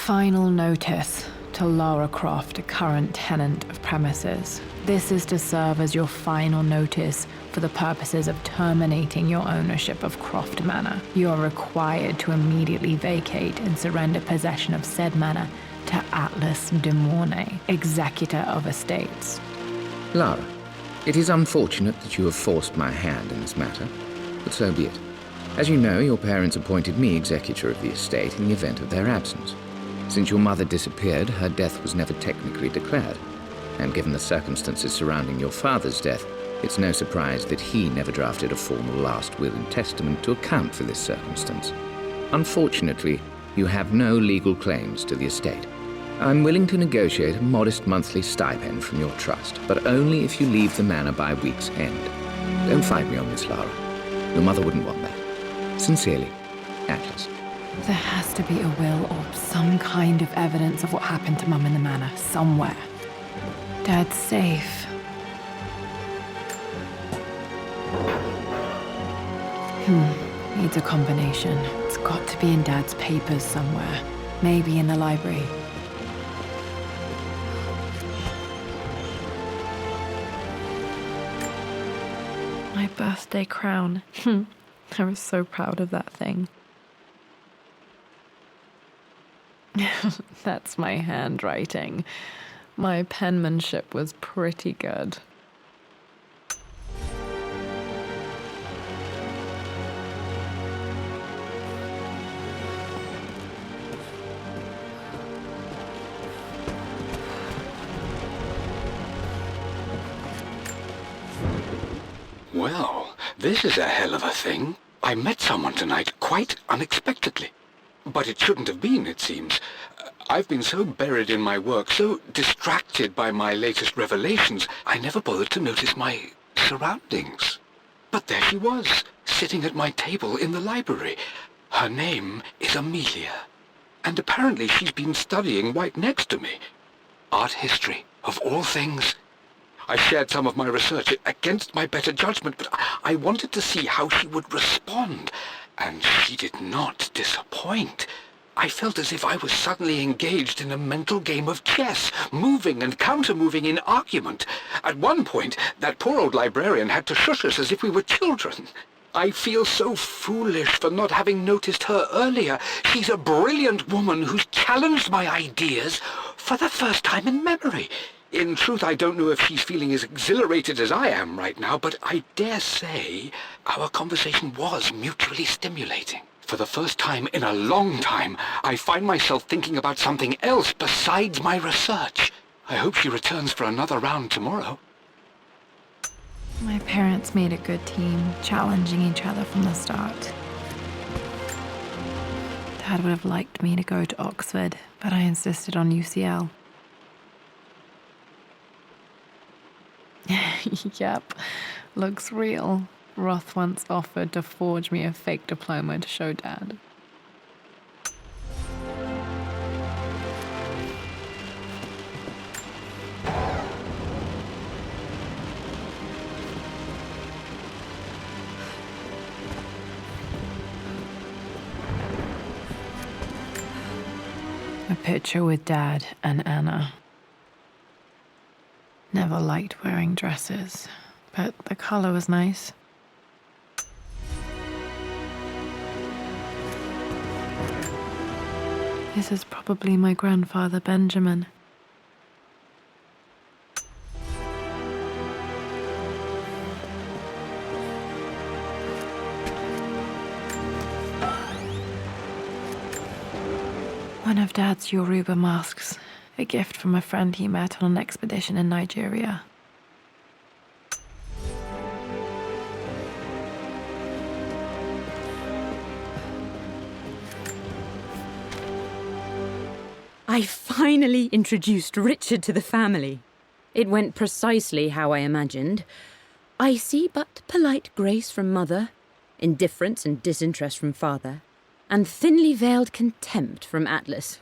Final notice to Lara Croft, a current tenant of premises. This is to serve as your final notice for the purposes of terminating your ownership of Croft Manor. You are required to immediately vacate and surrender possession of said manor to Atlas de Mornay, executor of estates. Lara, it is unfortunate that you have forced my hand in this matter, but so be it. As you know, your parents appointed me executor of the estate in the event of their absence. Since your mother disappeared, her death was never technically declared. And given the circumstances surrounding your father's death, it's no surprise that he never drafted a formal last will and testament to account for this circumstance. Unfortunately, you have no legal claims to the estate. I'm willing to negotiate a modest monthly stipend from your trust, but only if you leave the manor by week's end. Don't fight me on this, Lara. Your mother wouldn't want that. Sincerely, Atlas. There has to be a will or some kind of evidence of what happened to Mum in the manor, somewhere. Dad's safe. Needs a combination. It's got to be in Dad's papers somewhere. Maybe in the library. My birthday crown. I was so proud of that thing. That's my handwriting. My penmanship was pretty good. Well, this is a hell of a thing. I met someone tonight quite unexpectedly. But it shouldn't have been, it seems. I've been so buried in my work, so distracted by my latest revelations, I never bothered to notice my surroundings. But there she was, sitting at my table in the library. Her name is Amelia, and apparently she's been studying right next to me. Art history, of all things. I shared some of my research against my better judgment, but I wanted to see how she would respond. And she did not disappoint. I felt as if I was suddenly engaged in a mental game of chess, moving and counter-moving in argument. At one point, that poor old librarian had to shush us as if we were children. I feel so foolish for not having noticed her earlier. She's a brilliant woman who's challenged my ideas for the first time in memory. In truth, I don't know if she's feeling as exhilarated as I am right now, but I dare say our conversation was mutually stimulating. For the first time in a long time, I find myself thinking about something else besides my research. I hope she returns for another round tomorrow. My parents made a good team, challenging each other from the start. Dad would have liked me to go to Oxford, but I insisted on UCL. Yep, looks real. Roth once offered to forge me a fake diploma to show Dad. A picture with Dad and Anna. Never liked wearing dresses, but the color was nice. This is probably my grandfather, Benjamin. One of Dad's Yoruba masks, a gift from a friend he met on an expedition in Nigeria. I finally introduced Richard to the family. It went precisely how I imagined. I see but polite grace from mother, indifference and disinterest from father, and thinly veiled contempt from Atlas.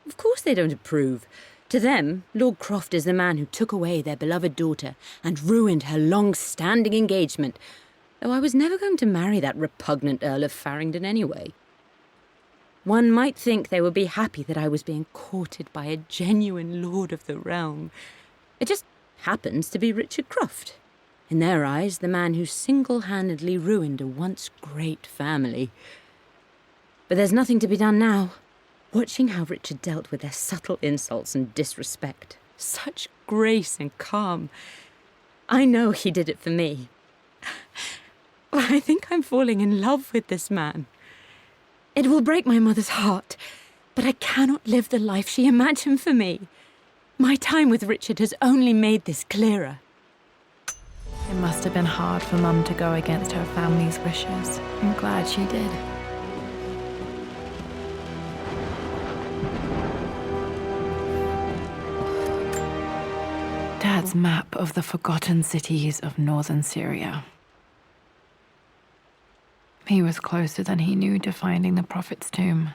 Of course they don't approve. To them, Lord Croft is the man who took away their beloved daughter and ruined her long-standing engagement, though I was never going to marry that repugnant Earl of Farringdon anyway. One might think they would be happy that I was being courted by a genuine lord of the realm. It just happens to be Richard Croft. In their eyes, the man who single-handedly ruined a once great family. But there's nothing to be done now. Watching how Richard dealt with their subtle insults and disrespect. Such grace and calm. I know he did it for me. I think I'm falling in love with this man. It will break my mother's heart, but I cannot live the life she imagined for me. My time with Richard has only made this clearer. It must have been hard for Mum to go against her family's wishes. I'm glad she did. Dad's map of the forgotten cities of northern Syria. He was closer than he knew to finding the Prophet's tomb.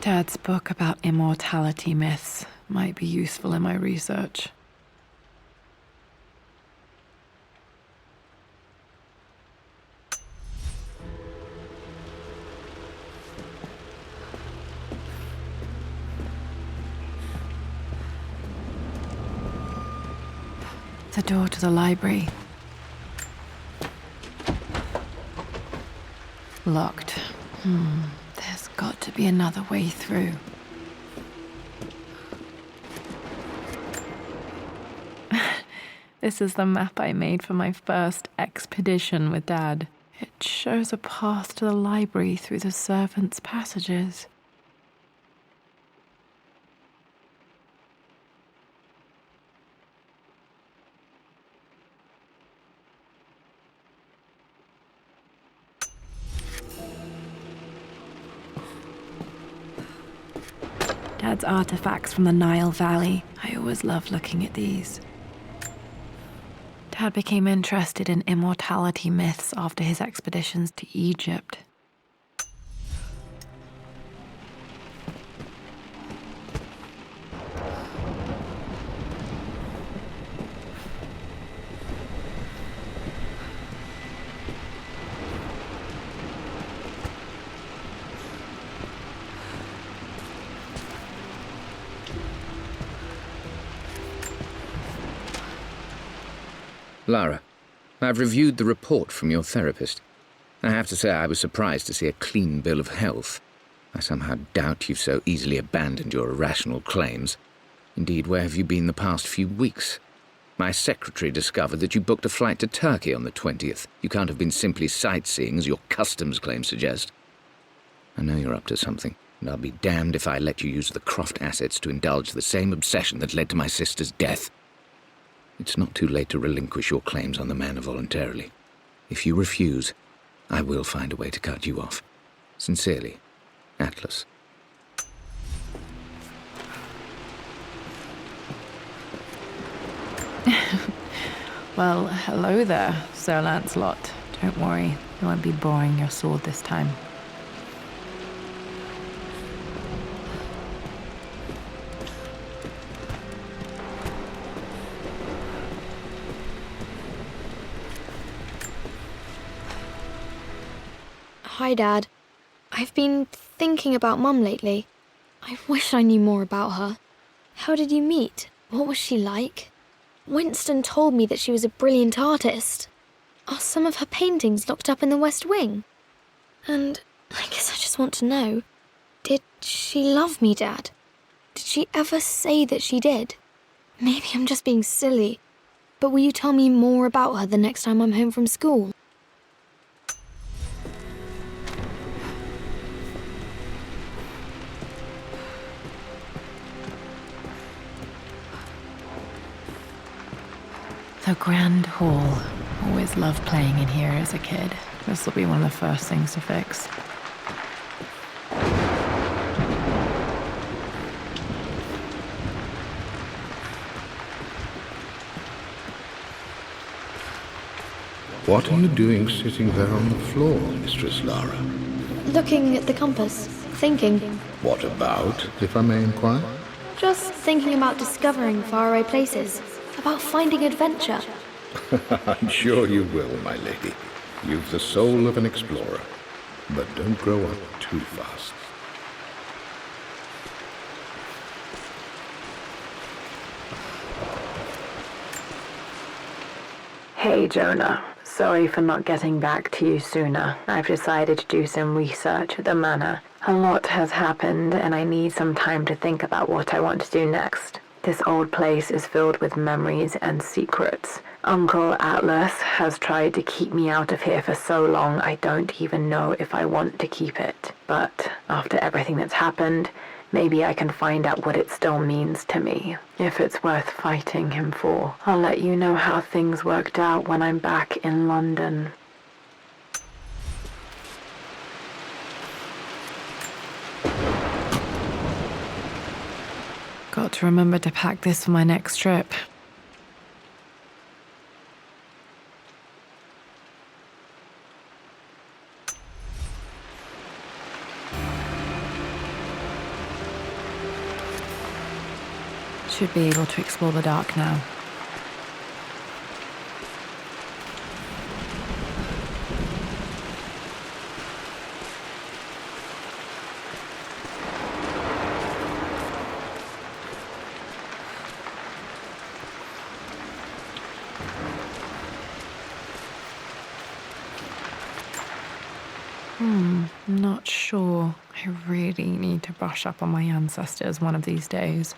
Dad's book about immortality myths might be useful in my research. The door to the library. Locked. There's got to be another way through. This is the map I made for my first expedition with Dad. It shows a path to the library through the servants' passages. Dad's artifacts from the Nile Valley. I always loved looking at these. Dad became interested in immortality myths after his expeditions to Egypt. Lara, I've reviewed the report from your therapist. I have to say I was surprised to see a clean bill of health. I somehow doubt you've so easily abandoned your irrational claims. Indeed, where have you been the past few weeks? My secretary discovered that you booked a flight to Turkey on the 20th. You can't have been simply sightseeing, as your customs claims suggest. I know you're up to something, and I'll be damned if I let you use the Croft assets to indulge the same obsession that led to my sister's death. It's not too late to relinquish your claims on the manor voluntarily. If you refuse, I will find a way to cut you off. Sincerely, Atlas. Well, hello there, Sir Lancelot. Don't worry, I won't be boring your sword this time. Hi, Dad. I've been thinking about Mum lately. I wish I knew more about her. How did you meet? What was she like? Winston told me that she was a brilliant artist. Are some of her paintings locked up in the West Wing? And I guess I just want to know, did she love me, Dad? Did she ever say that she did? Maybe I'm just being silly, but will you tell me more about her the next time I'm home from school? The Grand Hall. Always loved playing in here as a kid. This will be one of the first things to fix. What are you doing sitting there on the floor, Mistress Lara? Looking at the compass, thinking. What about, if I may inquire? Just thinking about discovering faraway places, about finding adventure. I'm sure you will, my lady. You've the soul of an explorer. But don't grow up too fast. Hey, Jonah. Sorry for not getting back to you sooner. I've decided to do some research at the manor. A lot has happened, and I need some time to think about what I want to do next. This old place is filled with memories and secrets. Uncle Atlas has tried to keep me out of here for so long I don't even know if I want to keep it. But after everything that's happened, maybe I can find out what it still means to me. If it's worth fighting him for, I'll let you know how things worked out when I'm back in London. Got to remember to pack this for my next trip. Should be able to explore the dark now. Not sure. I really need to brush up on my ancestors one of these days.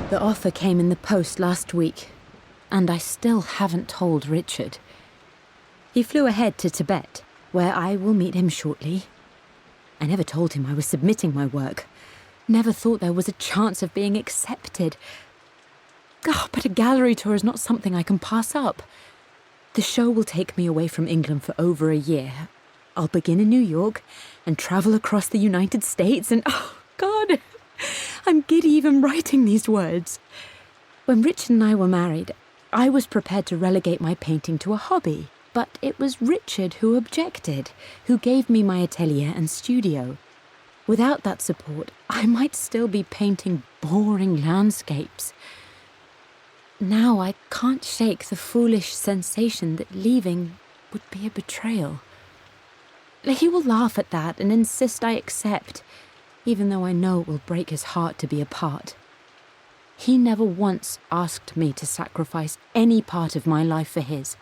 The offer came in the post last week, and I still haven't told Richard. He flew ahead to Tibet, where I will meet him shortly. I never told him I was submitting my work. Never thought there was a chance of being accepted. But a gallery tour is not something I can pass up. The show will take me away from England for over a year. I'll begin in New York and travel across the United States and, oh, God, I'm giddy even writing these words. When Richard and I were married, I was prepared to relegate my painting to a hobby. But it was Richard who objected, who gave me my atelier and studio. Without that support, I might still be painting boring landscapes. Now I can't shake the foolish sensation that leaving would be a betrayal. He will laugh at that and insist I accept, even though I know it will break his heart to be apart. He never once asked me to sacrifice any part of my life for his.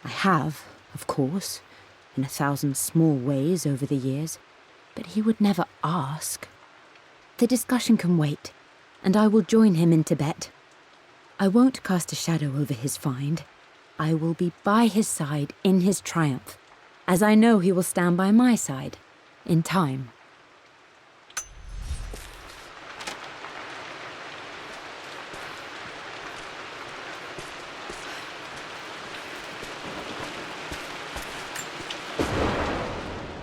I have, of course, in 1,000 small ways over the years, but he would never ask. The discussion can wait, and I will join him in Tibet. I won't cast a shadow over his find. I will be by his side in his triumph, as I know he will stand by my side, in time.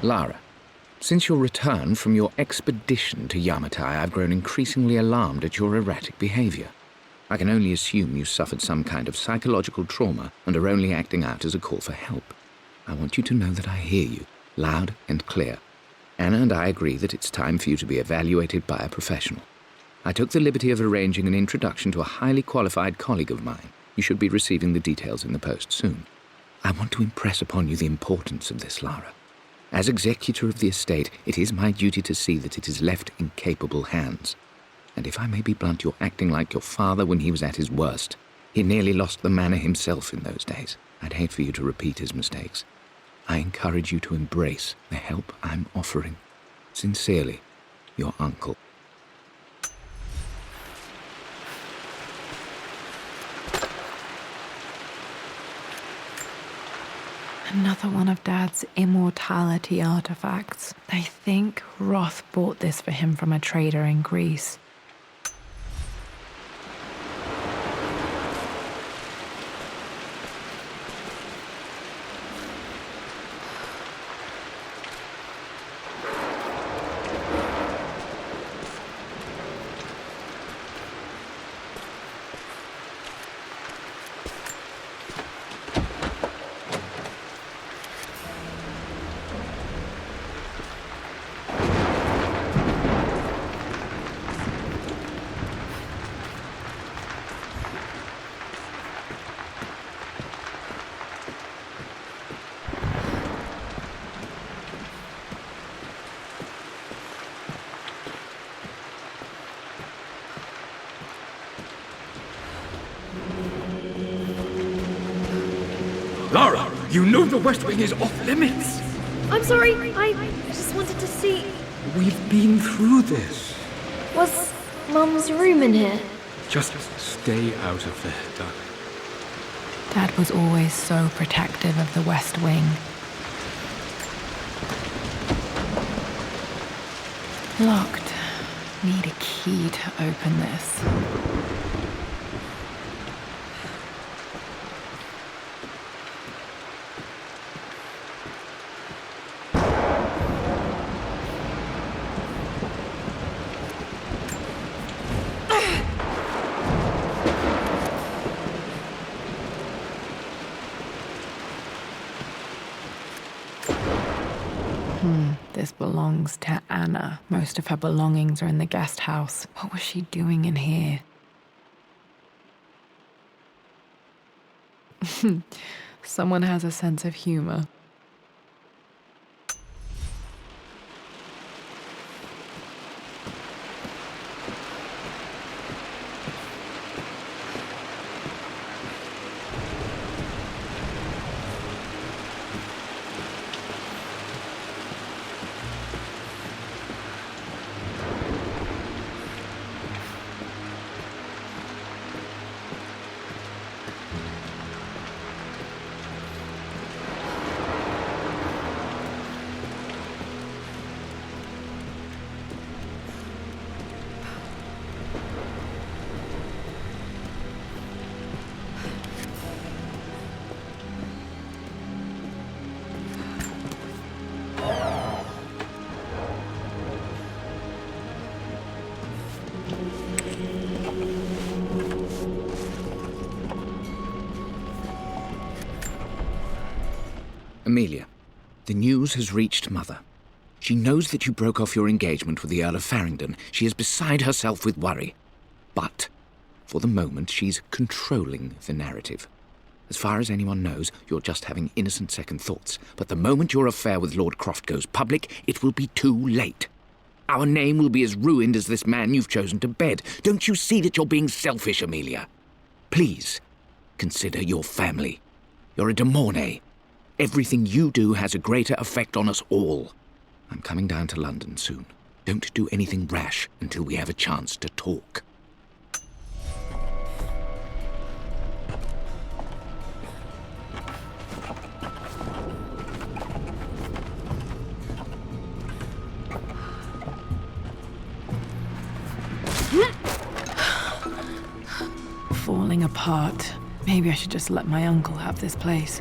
Lara, since your return from your expedition to Yamatai, I've grown increasingly alarmed at your erratic behavior. I can only assume you suffered some kind of psychological trauma and are only acting out as a call for help. I want you to know that I hear you, loud and clear. Anna and I agree that it's time for you to be evaluated by a professional. I took the liberty of arranging an introduction to a highly qualified colleague of mine. You should be receiving the details in the post soon. I want to impress upon you the importance of this, Lara. As executor of the estate, it is my duty to see that it is left in capable hands. And if I may be blunt, you're acting like your father when he was at his worst. He nearly lost the manor himself in those days. I'd hate for you to repeat his mistakes. I encourage you to embrace the help I'm offering. Sincerely, your uncle. Another one of Dad's immortality artifacts. I think Roth bought this for him from a trader in Greece. Lara, you know the West Wing is off limits. I'm sorry, I just wanted to see... We've been through this. Was Mum's room in here? Just stay out of there, darling. Dad was always so protective of the West Wing. Locked. Need a key to open this. This belongs to Anna. Most of her belongings are in the guest house. What was she doing in here? Someone has a sense of humor. Amelia, the news has reached Mother. She knows that you broke off your engagement with the Earl of Farringdon. She is beside herself with worry. But, for the moment, she's controlling the narrative. As far as anyone knows, you're just having innocent second thoughts. But the moment your affair with Lord Croft goes public, it will be too late. Our name will be as ruined as this man you've chosen to bed. Don't you see that you're being selfish, Amelia? Please, consider your family. You're a de Mornay. Everything you do has a greater effect on us all. I'm coming down to London soon. Don't do anything rash until we have a chance to talk. Falling apart. Maybe I should just let my uncle have this place.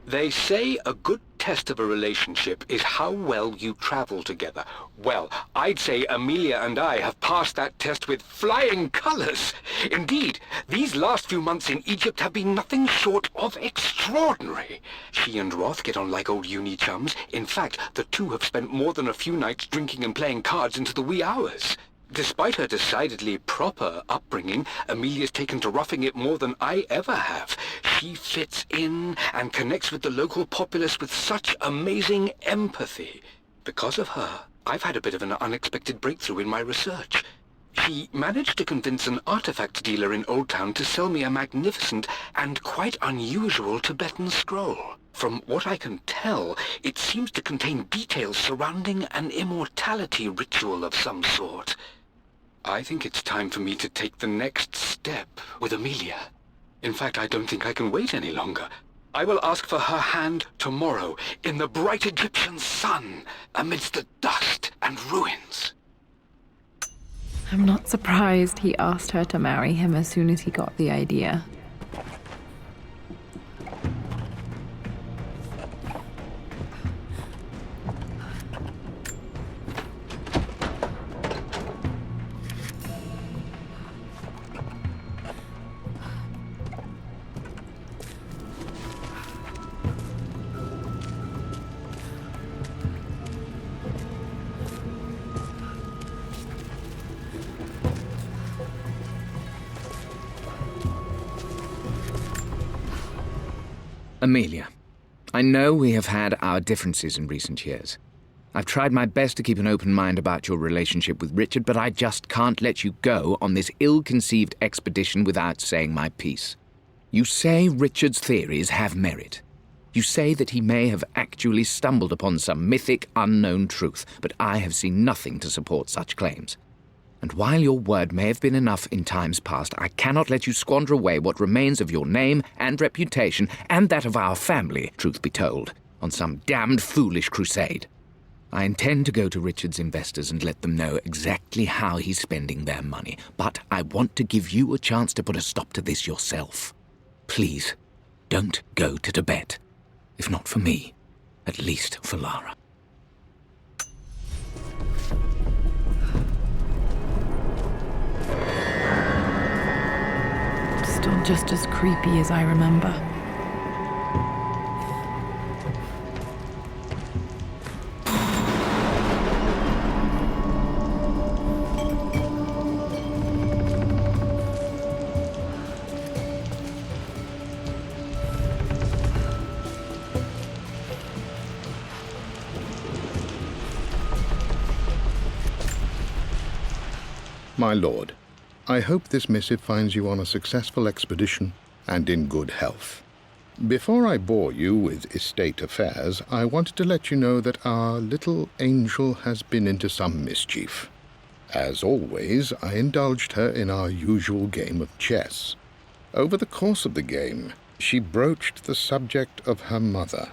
They say a good test of a relationship is how well you travel together. Well, I'd say Amelia and I have passed that test with flying colours. Indeed, these last few months in Egypt have been nothing short of extraordinary. She and Roth get on like old uni chums. In fact, the two have spent more than a few nights drinking and playing cards into the wee hours. Despite her decidedly proper upbringing, Amelia's taken to roughing it more than I ever have. She fits in and connects with the local populace with such amazing empathy. Because of her, I've had a bit of an unexpected breakthrough in my research. She managed to convince an artifact dealer in Old Town to sell me a magnificent and quite unusual Tibetan scroll. From what I can tell, it seems to contain details surrounding an immortality ritual of some sort. I think it's time for me to take the next step with Amelia. In fact, I don't think I can wait any longer. I will ask for her hand tomorrow in the bright Egyptian sun amidst the dust and ruins. I'm not surprised he asked her to marry him as soon as he got the idea. Amelia, I know we have had our differences in recent years, I've tried my best to keep an open mind about your relationship with Richard, but I just can't let you go on this ill-conceived expedition without saying my piece. You say Richard's theories have merit. You say that he may have actually stumbled upon some mythic, unknown truth, but I have seen nothing to support such claims. And while your word may have been enough in times past, I cannot let you squander away what remains of your name and reputation, and that of our family, truth be told, on some damned foolish crusade. I intend to go to Richard's investors and let them know exactly how he's spending their money, but I want to give you a chance to put a stop to this yourself. Please, don't go to Tibet. If not for me, at least for Lara. Still just as creepy as I remember. My lord, I hope this missive finds you on a successful expedition and in good health. Before I bore you with estate affairs, I wanted to let you know that our little angel has been into some mischief. As always, I indulged her in our usual game of chess. Over the course of the game, she broached the subject of her mother.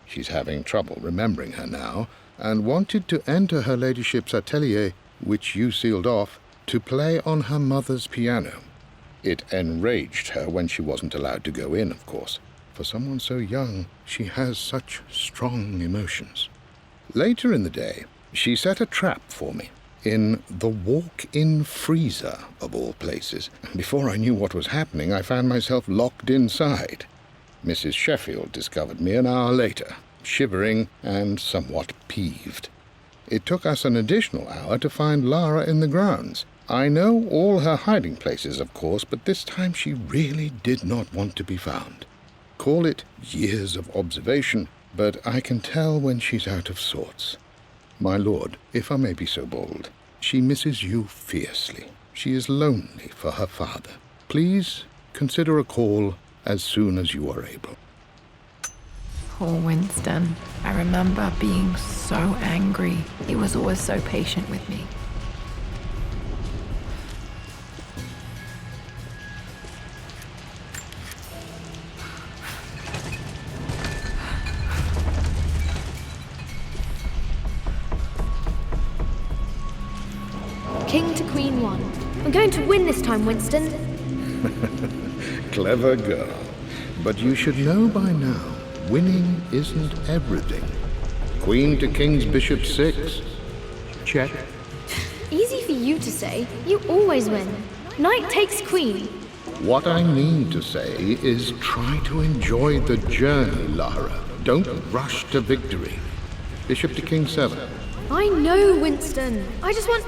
She's having trouble remembering her now, and wanted to enter her ladyship's atelier, which you sealed off, to play on her mother's piano. It enraged her when she wasn't allowed to go in, of course. For someone so young, she has such strong emotions. Later in the day, she set a trap for me in the walk-in freezer, of all places. And before I knew what was happening, I found myself locked inside. Mrs. Sheffield discovered me an hour later, shivering and somewhat peeved. It took us an additional hour to find Lara in the grounds. I know all her hiding places, of course, but this time she really did not want to be found. Call it years of observation, but I can tell when she's out of sorts. My lord, if I may be so bold, she misses you fiercely. She is lonely for her father. Please consider a call as soon as you are able. Poor Winston. I remember being so angry. He was always so patient with me. King to Queen 1. I'm going to win this time, Winston. Clever girl. But you should know by now, winning isn't everything. Queen to King's Bishop 6. Check. Easy for you to say. You always win. Knight takes queen. What I mean to say is try to enjoy the journey, Lara. Don't rush to victory. Bishop to King 7. I know, Winston. I just want...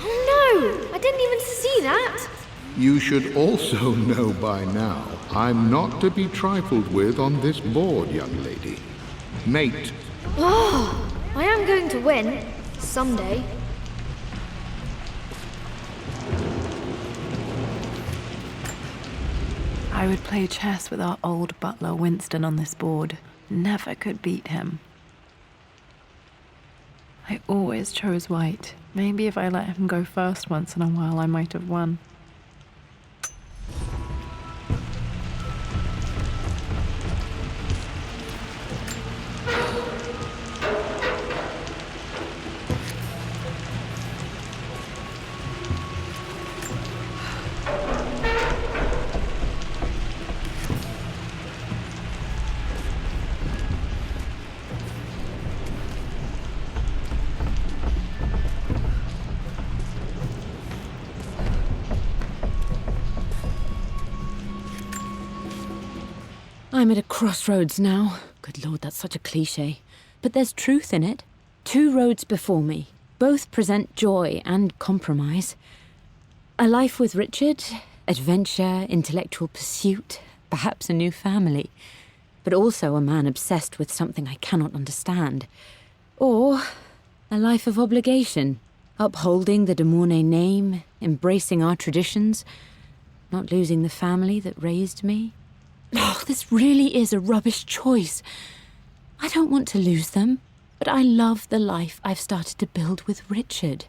Oh no! I didn't even see that! You should also know by now, I'm not to be trifled with on this board, young lady. Mate. Oh, I am going to win. Someday. I would play chess with our old butler Winston on this board. Never could beat him. I always chose white. Maybe if I let him go first once in a while, I might have won. I'm at a crossroads now. Good Lord, that's such a cliche. But there's truth in it. 2 roads before me. Both present joy and compromise. A life with Richard, adventure, intellectual pursuit, perhaps a new family. But also a man obsessed with something I cannot understand. Or A life of obligation, upholding the de Mornay name, embracing our traditions, not losing the family that raised me. Oh, this really is a rubbish choice. I don't want to lose them, but I love the life I've started to build with Richard.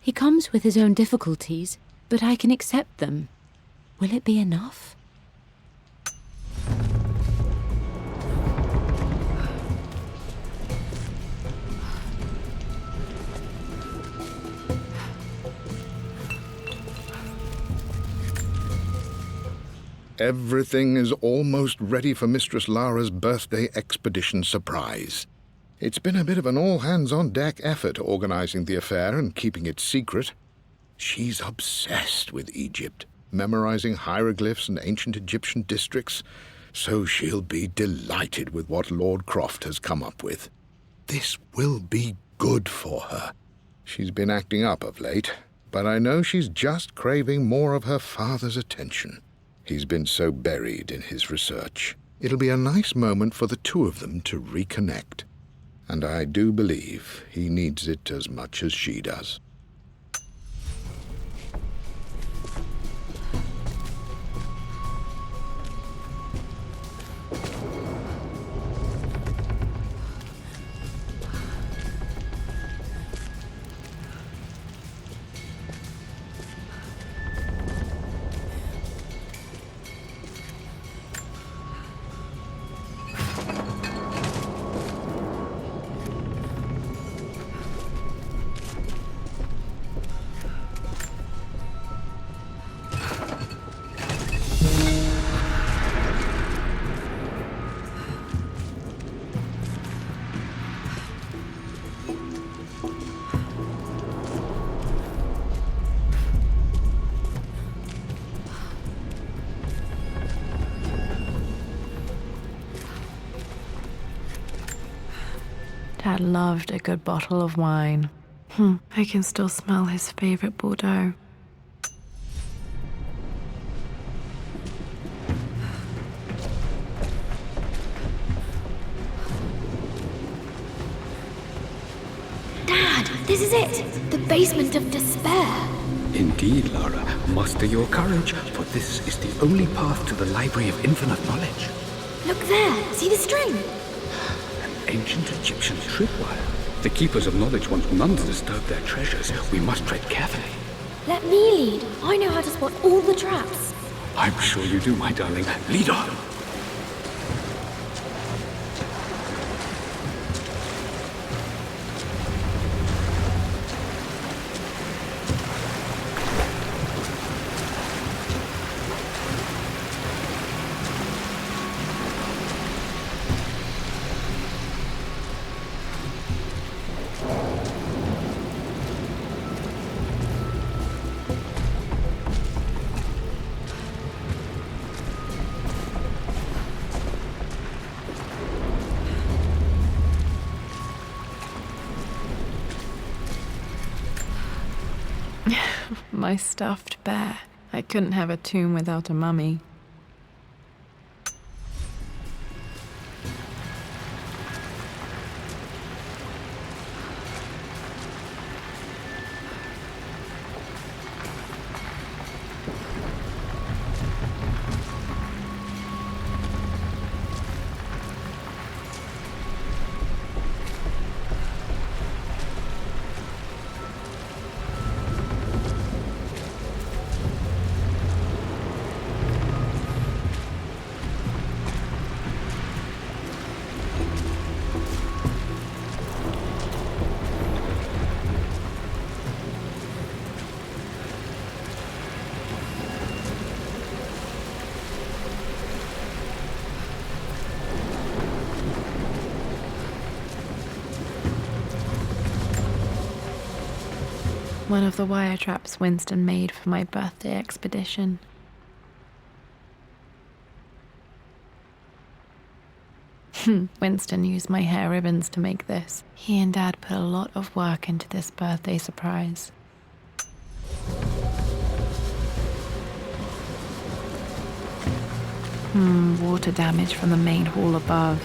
He comes with his own difficulties, but I can accept them. Will it be enough? Everything is almost ready for Mistress Lara's birthday expedition surprise. It's been a bit of an all-hands-on-deck effort organizing the affair and keeping it secret. She's obsessed with Egypt, memorizing hieroglyphs and ancient Egyptian districts, so she'll be delighted with what Lord Croft has come up with. This will be good for her. She's been acting up of late, but I know she's just craving more of her father's attention. He's been so buried in his research. It'll be a nice moment for the two of them to reconnect. And I do believe he needs it as much as she does. Dad loved a good bottle of wine. I can still smell his favorite Bordeaux. Dad, this is it! The basement of despair! Indeed, Lara. Muster your courage, for this is the only path to the Library of Infinite Knowledge. Look there! See the string? Ancient Egyptian tripwire. The Keepers of Knowledge want none to disturb their treasures. We must tread carefully. Let me lead. I know how to spot all the traps. I'm sure you do, my darling. Lead on. My stuffed bear. I couldn't have a tomb without a mummy. One of the wire traps Winston made for my birthday expedition. Winston used my hair ribbons to make this. He and Dad put a lot of work into this birthday surprise. Water damage from the main hall above.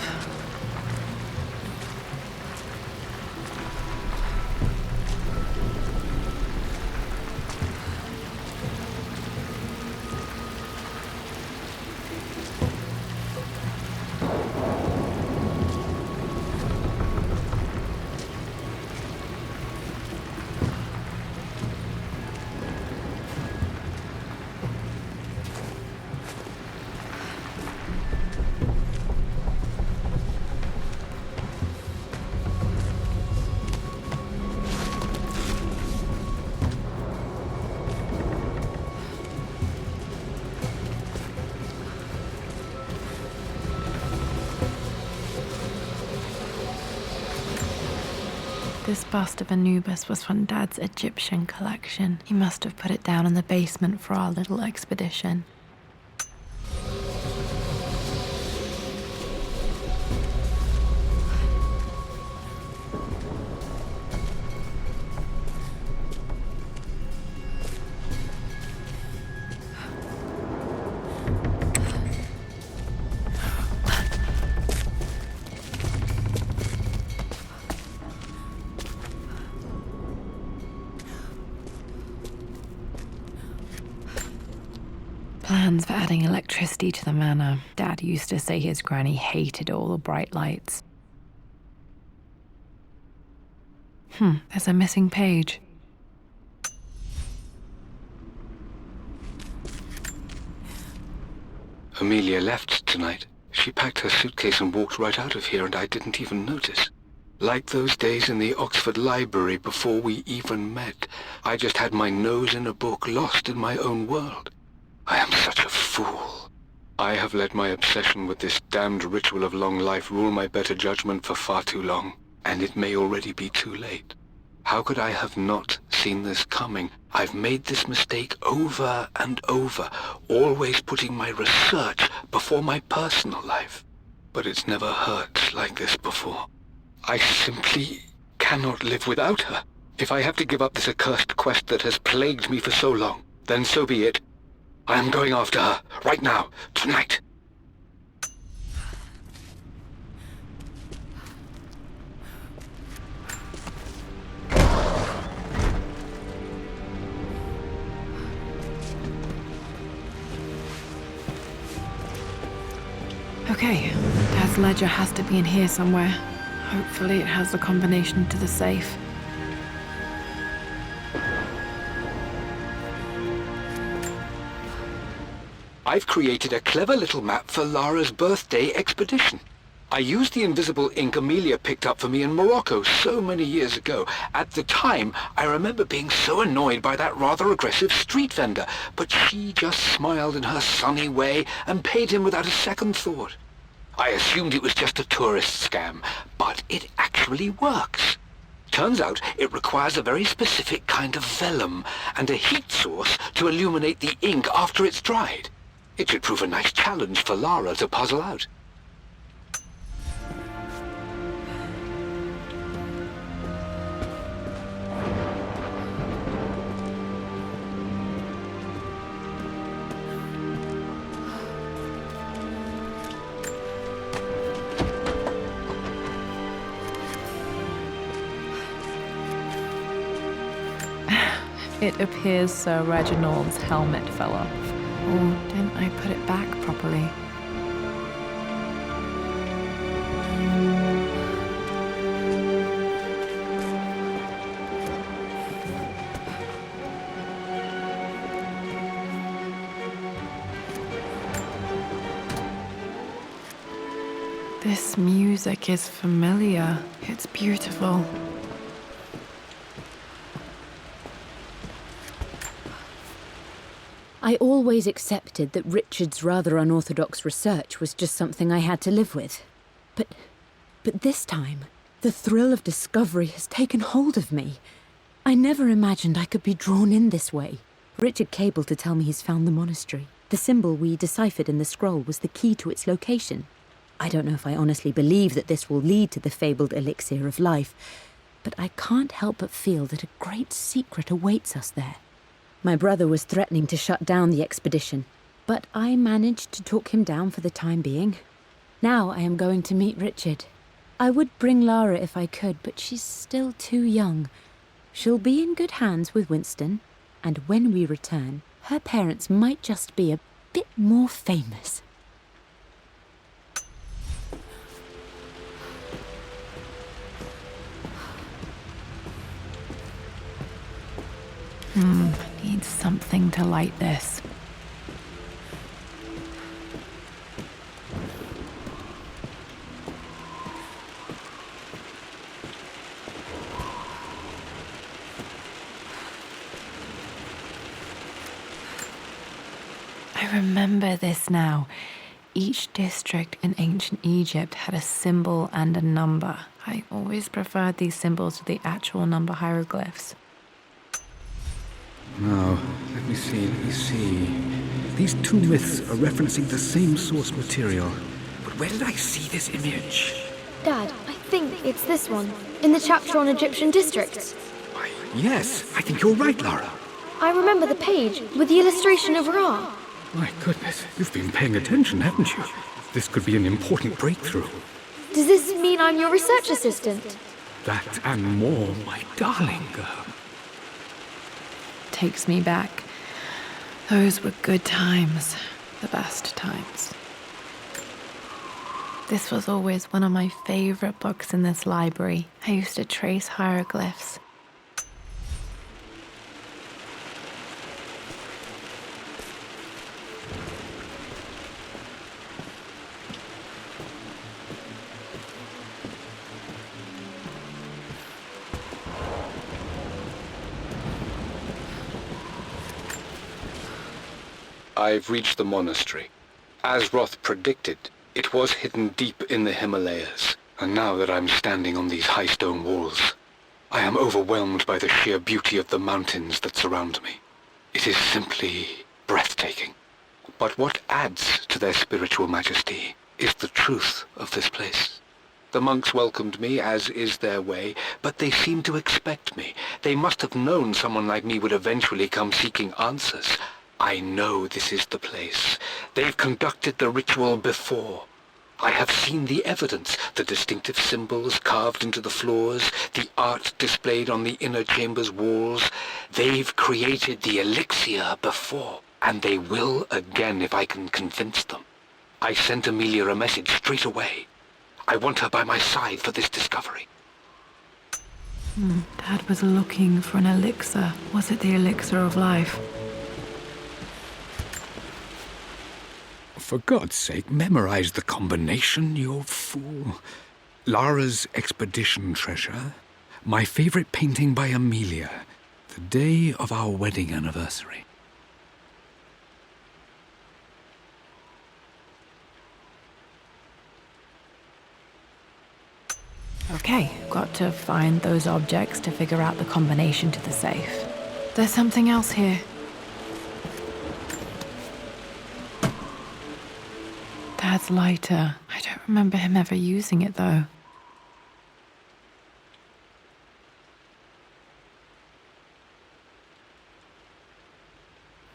This bust of Anubis was from Dad's Egyptian collection. He must have put it down in the basement for our little expedition. Plans for adding electricity to the manor. Dad used to say his granny hated all the bright lights. There's a missing page. Amelia left tonight. She packed her suitcase and walked right out of here, and I didn't even notice. Like those days in the Oxford Library before we even met. I just had my nose in a book, lost in my own world. I am such a fool. I have let my obsession with this damned ritual of long life rule my better judgment for far too long, and it may already be too late. How could I have not seen this coming? I've made this mistake over and over, always putting my research before my personal life. But it's never hurt like this before. I simply cannot live without her. If I have to give up this accursed quest that has plagued me for so long, then so be it. I am going after her, right now, tonight. Okay, Dad's ledger has to be in here somewhere. Hopefully it has the combination to the safe. I've created a clever little map for Lara's birthday expedition. I used the invisible ink Amelia picked up for me in Morocco so many years ago. At the time, I remember being so annoyed by that rather aggressive street vendor, but she just smiled in her sunny way and paid him without a second thought. I assumed it was just a tourist scam, but it actually works. Turns out it requires a very specific kind of vellum and a heat source to illuminate the ink after it's dried. It should prove a nice challenge for Lara to puzzle out. It appears Sir Reginald's helmet fell off. Or didn't I put it back properly? This music is familiar. It's beautiful. I always accepted that Richard's rather unorthodox research was just something I had to live with. But this time, the thrill of discovery has taken hold of me. I never imagined I could be drawn in this way. Richard cabled to tell me he's found the monastery. The symbol we deciphered in the scroll was the key to its location. I don't know if I honestly believe that this will lead to the fabled elixir of life, but I can't help but feel that a great secret awaits us there. My brother was threatening to shut down the expedition, but I managed to talk him down for the time being. Now I am going to meet Richard. I would bring Lara if I could, but she's still too young. She'll be in good hands with Winston, and when we return, her parents might just be a bit more famous. Need something to light this. I remember this now. each district in ancient Egypt had a symbol and a number. I always preferred these symbols to the actual number hieroglyphs. Now, let me see. These two myths are referencing the same source material. But where did I see this image? Dad, I think it's this one, in the chapter on Egyptian districts. Why, yes, I think you're right, Lara. I remember the page with the illustration of Ra. My goodness, you've been paying attention, haven't you? This could be an important breakthrough. Does this mean I'm your research assistant? That and more, my darling girl. Takes me back. Those were good times. The best times. This was always one of my favorite books in this library. I used to trace hieroglyphs. I've reached the monastery. As Roth predicted, it was hidden deep in the Himalayas, and now that I'm standing on these high stone walls, I am overwhelmed by the sheer beauty of the mountains that surround me. It is simply breathtaking. But what adds to their spiritual majesty is the truth of this place. The monks welcomed me, as is their way, but they seemed to expect me. They must have known someone like me would eventually come seeking answers. I know this is the place. They've conducted the ritual before. I have seen the evidence, the distinctive symbols carved into the floors, the art displayed on the inner chamber's walls. They've created the elixir before, and they will again if I can convince them. I sent Amelia a message straight away. I want her by my side for this discovery. Dad was looking for an elixir. Was it the elixir of life? For God's sake, memorize the combination, you fool. Lara's expedition treasure, my favorite painting by Amelia, the day of our wedding anniversary. Okay, got to find those objects to figure out the combination to the safe. There's something else here. Dad's lighter. I don't remember him ever using it, though.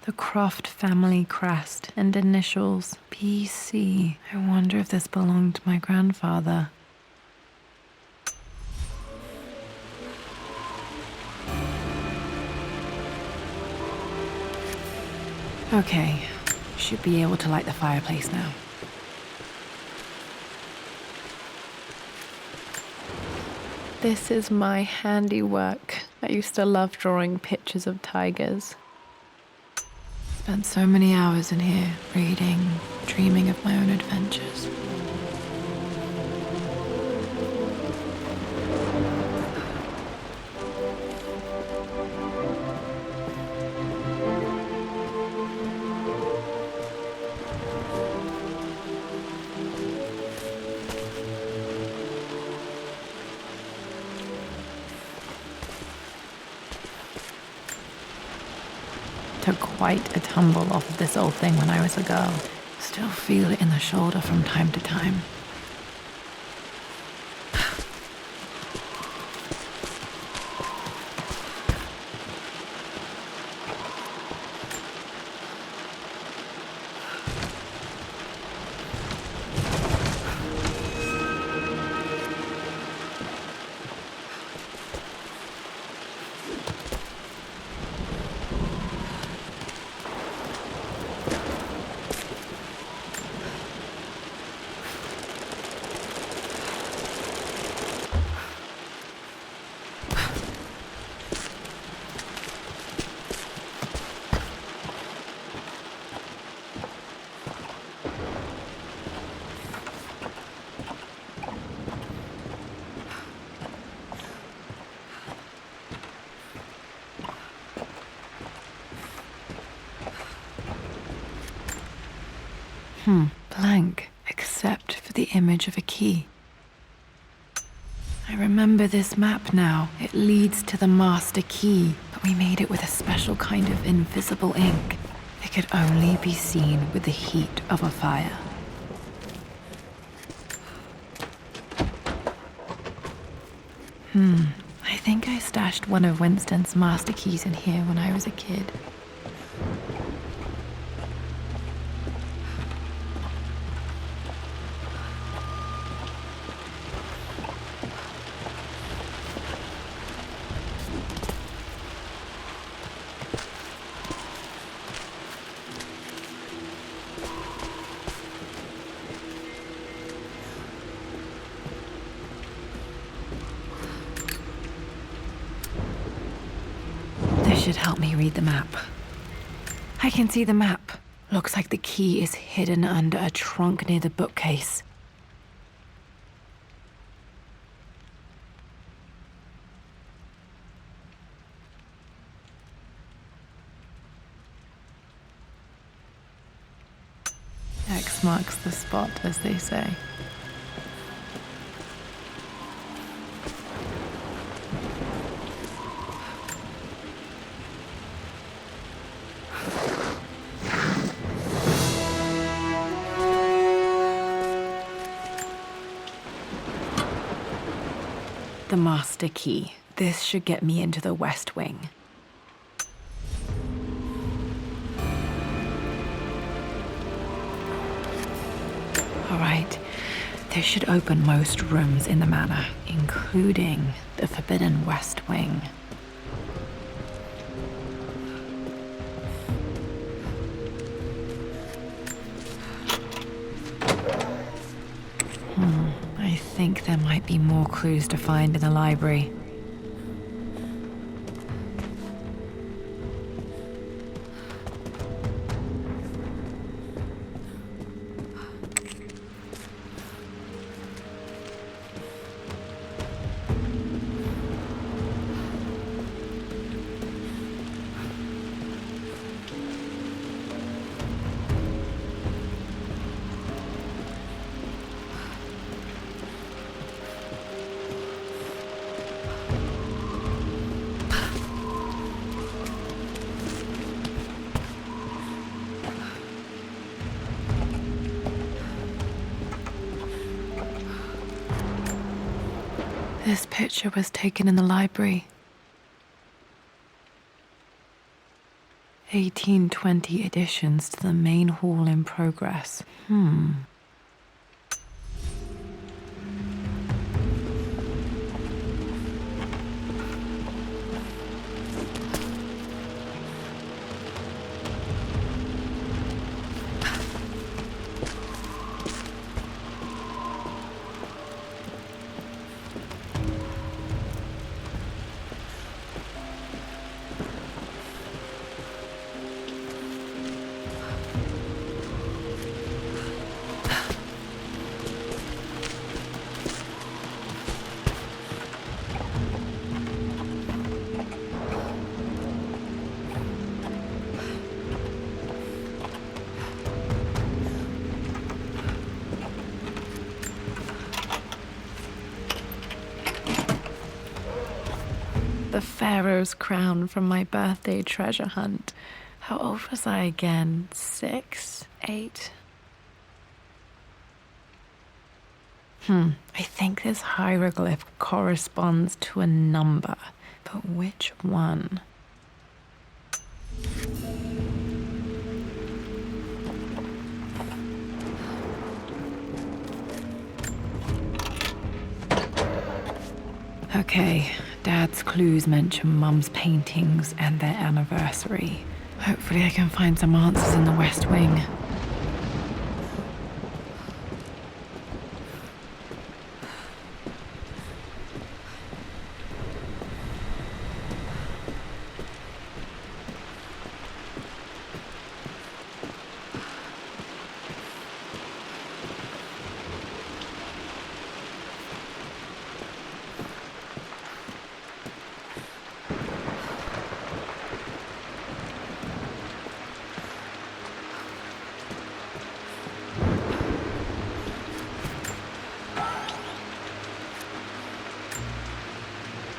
The Croft family crest and initials, PC. I wonder if this belonged to my grandfather. Okay, should be able to light the fireplace now. This is my handiwork. I used to love drawing pictures of tigers. Spent so many hours in here, reading, dreaming of my own adventures. Took quite a tumble off of this old thing when I was a girl. Still feel it in the shoulder from time to time. Blank, except for the image of a key. I remember this map now. It leads to the master key, but we made it with a special kind of invisible ink. It could only be seen with the heat of a fire. I think I stashed one of Winston's master keys in here when I was a kid. Should help me read the map. I can see the map. Looks like the key is hidden under a trunk near the bookcase. X marks the spot, as they say. The master key. This should get me into the West Wing. All right. This should open most rooms in the manor, including the forbidden West Wing. I think there might be more clues to find in the library. This picture was taken in the library. 1820 additions to the main hall in progress. The Pharaoh's crown from my birthday treasure hunt. How old was I again? 6? 8? I think this hieroglyph corresponds to a number, but which one? Okay, Dad's clues mention Mum's paintings and their anniversary. Hopefully I can find some answers in the West Wing.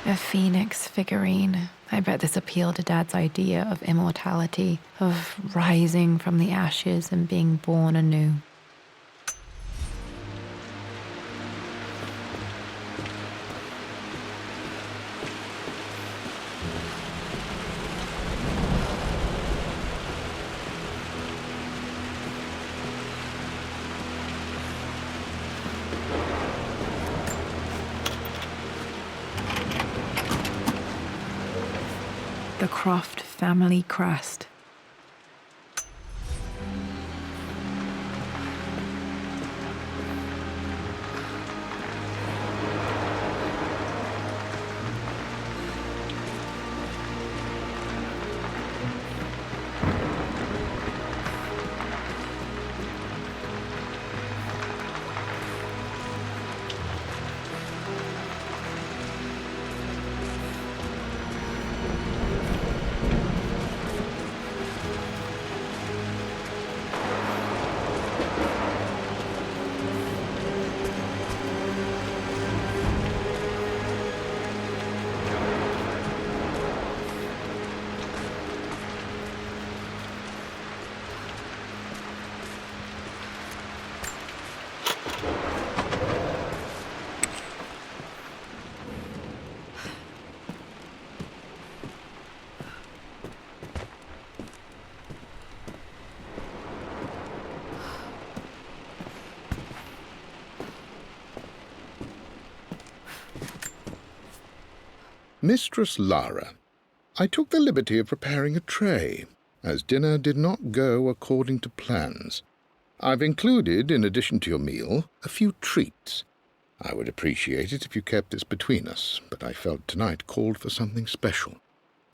A phoenix figurine. I bet this appealed to Dad's idea of immortality, of rising from the ashes and being born anew. The Croft family crest. Mistress Lara, I took the liberty of preparing a tray, as dinner did not go according to plans. I've included, in addition to your meal, a few treats. I would appreciate it if you kept this between us, but I felt tonight called for something special.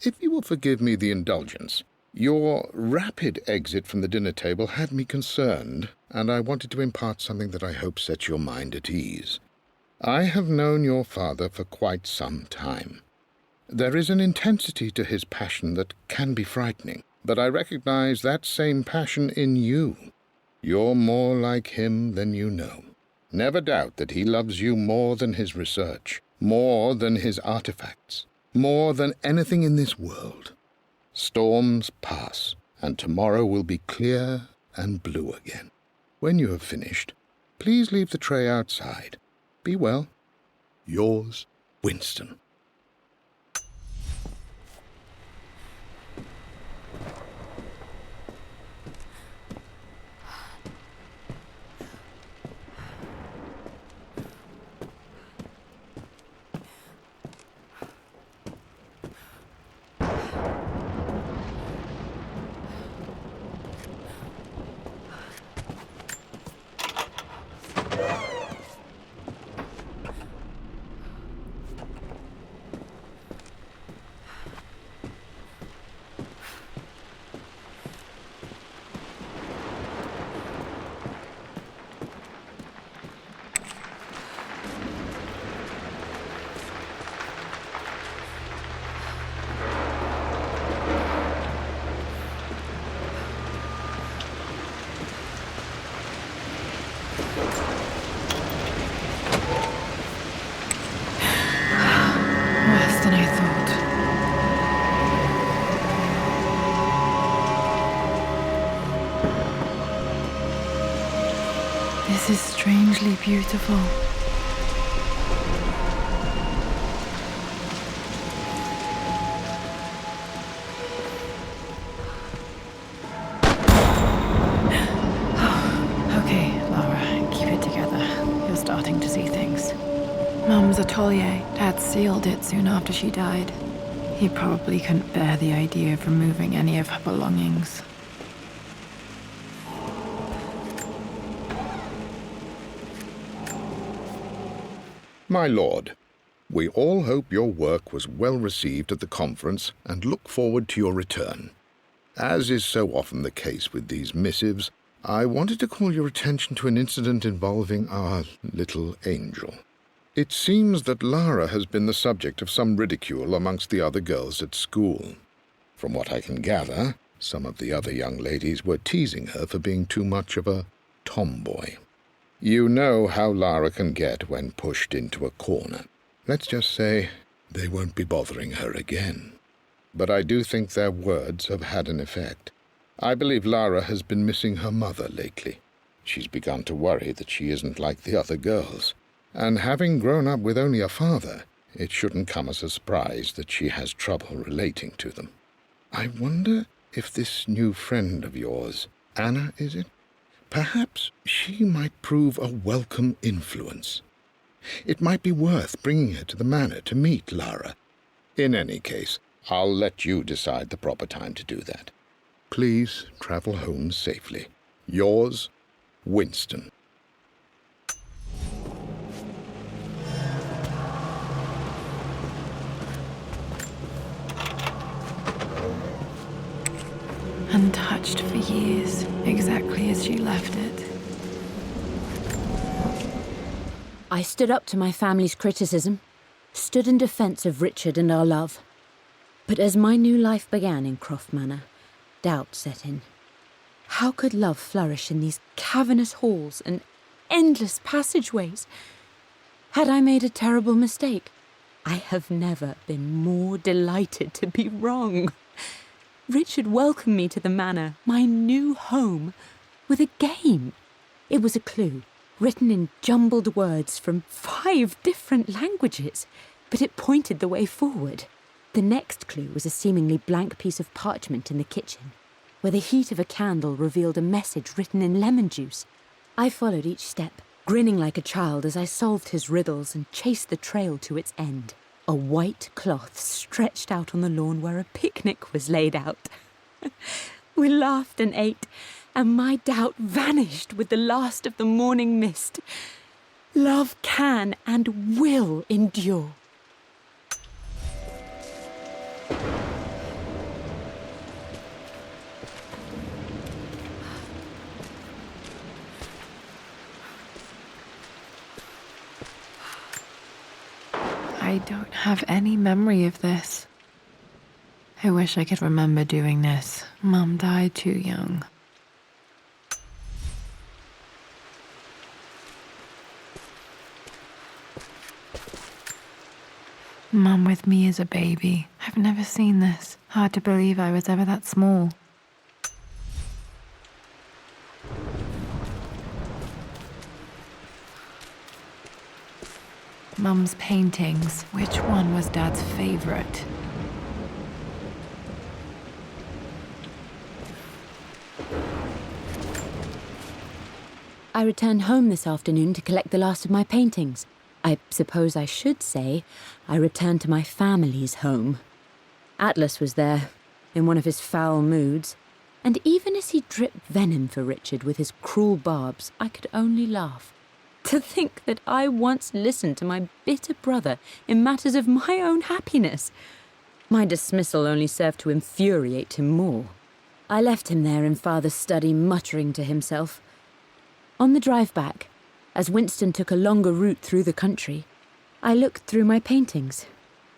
If you will forgive me the indulgence, your rapid exit from the dinner table had me concerned, and I wanted to impart something that I hope sets your mind at ease. I have known your father for quite some time. There is an intensity to his passion that can be frightening, but I recognize that same passion in you. You're more like him than you know. Never doubt that he loves you more than his research, more than his artifacts, more than anything in this world. Storms pass, and tomorrow will be clear and blue again. When you have finished, please leave the tray outside. Be well. Yours, Winston. Worse than I thought. This is strangely beautiful. Okay, Lara, keep it together. You're starting to see things. Mum's atelier. Dad sealed it soon after she died. He probably couldn't bear the idea of removing any of her belongings. My lord, we all hope your work was well received at the conference and look forward to your return. As is so often the case with these missives, I wanted to call your attention to an incident involving our little angel. It seems that Lara has been the subject of some ridicule amongst the other girls at school. From what I can gather, some of the other young ladies were teasing her for being too much of a tomboy. You know how Lara can get when pushed into a corner. Let's just say they won't be bothering her again. But I do think their words have had an effect. I believe Lara has been missing her mother lately. She's begun to worry that she isn't like the other girls. And having grown up with only a father, it shouldn't come as a surprise that she has trouble relating to them. I wonder if this new friend of yours, Anna, is it? Perhaps she might prove a welcome influence. It might be worth bringing her to the manor to meet Lara. In any case, I'll let you decide the proper time to do that. Please travel home safely. Yours, Winston. Untouched for years, exactly as she left it. I stood up to my family's criticism, stood in defence of Richard and our love. But as my new life began in Croft Manor, doubt set in. How could love flourish in these cavernous halls and endless passageways? Had I made a terrible mistake? I have never been more delighted to be wrong. Richard welcomed me to the manor, my new home, with a game. It was a clue, written in jumbled words from 5 different languages, but it pointed the way forward. The next clue was a seemingly blank piece of parchment in the kitchen, where the heat of a candle revealed a message written in lemon juice. I followed each step, grinning like a child as I solved his riddles and chased the trail to its end. A white cloth stretched out on the lawn where a picnic was laid out. We laughed and ate, and my doubt vanished with the last of the morning mist. Love can and will endure. I don't have any memory of this. I wish I could remember doing this. Mum died too young. Mum with me as a baby. I've never seen this. Hard to believe I was ever that small. Mum's paintings. Which one was Dad's favorite? I returned home this afternoon to collect the last of my paintings. I suppose I should say I returned to my family's home. Atlas was there, in one of his foul moods, and even as he dripped venom for Richard with his cruel barbs, I could only laugh. To think that I once listened to my bitter brother in matters of my own happiness. My dismissal only served to infuriate him more. I left him there in Father's study, muttering to himself. On the drive back, as Winston took a longer route through the country, I looked through my paintings,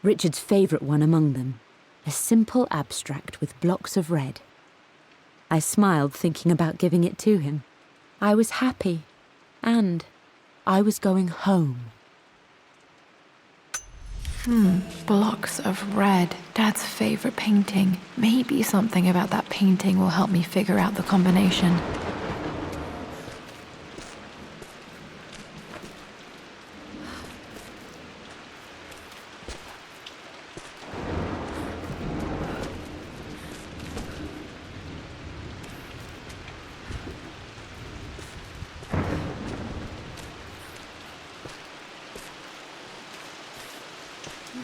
Richard's favourite one among them, a simple abstract with blocks of red. I smiled, thinking about giving it to him. I was happy, and I was going home. Blocks of red. Dad's favorite painting. Maybe something about that painting will help me figure out the combination.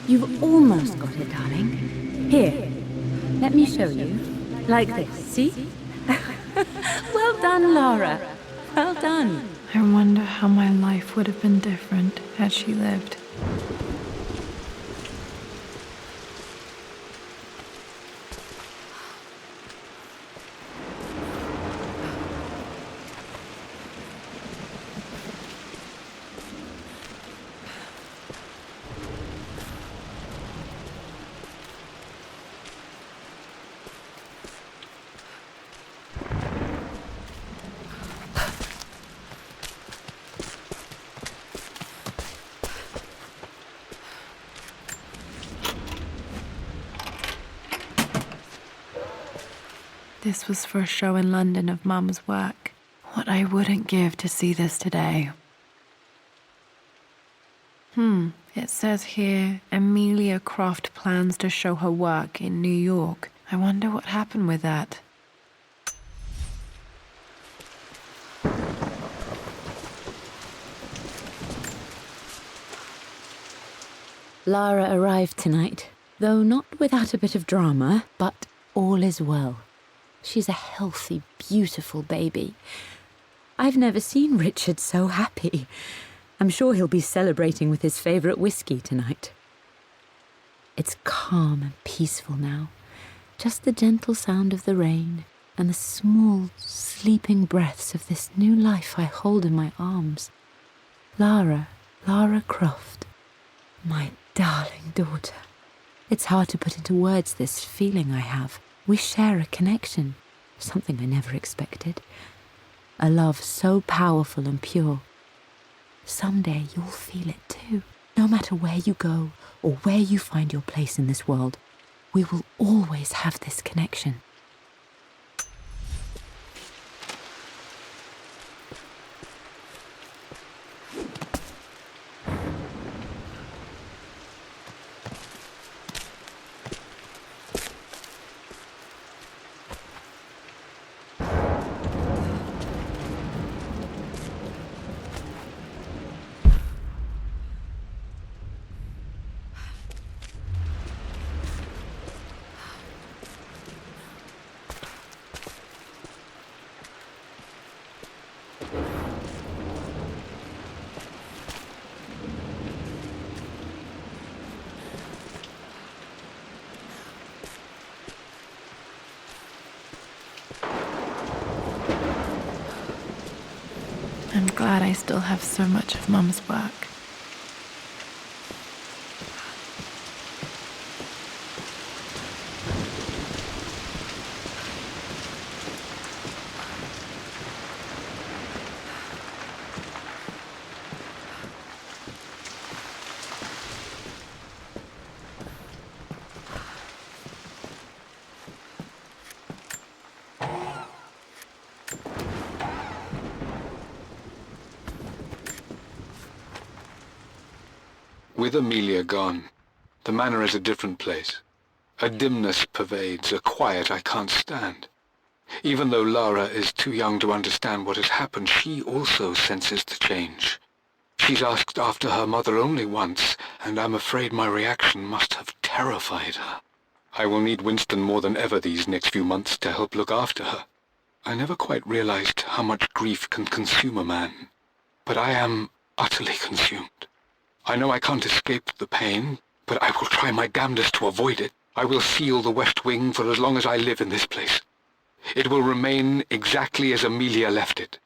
You've almost got it, darling. Here, let me show you. Like this, see? Well done, Lara. Well done. I wonder how my life would have been different had she lived. This was for a show in London of Mum's work. What I wouldn't give to see this today. It says here, Amelia Croft plans to show her work in New York. I wonder what happened with that. Lara arrived tonight, though not without a bit of drama, but all is well. She's a healthy, beautiful baby. I've never seen Richard so happy. I'm sure he'll be celebrating with his favourite whiskey tonight. It's calm and peaceful now. Just the gentle sound of the rain and the small, sleeping breaths of this new life I hold in my arms. Lara Croft, my darling daughter. It's hard to put into words this feeling I have. We share a connection, something I never expected. A love so powerful and pure. Someday you'll feel it too. No matter where you go or where you find your place in this world, we will always have this connection. I'm glad I still have so much of Mum's work. With Amelia gone, the manor is a different place. A dimness pervades, a quiet I can't stand. Even though Lara is too young to understand what has happened, she also senses the change. She's asked after her mother only once, and I'm afraid my reaction must have terrified her. I will need Winston more than ever these next few months to help look after her. I never quite realized how much grief can consume a man, but I am utterly consumed. I know I can't escape the pain, but I will try my damnedest to avoid it. I will seal the West Wing for as long as I live in this place. It will remain exactly as Amelia left it.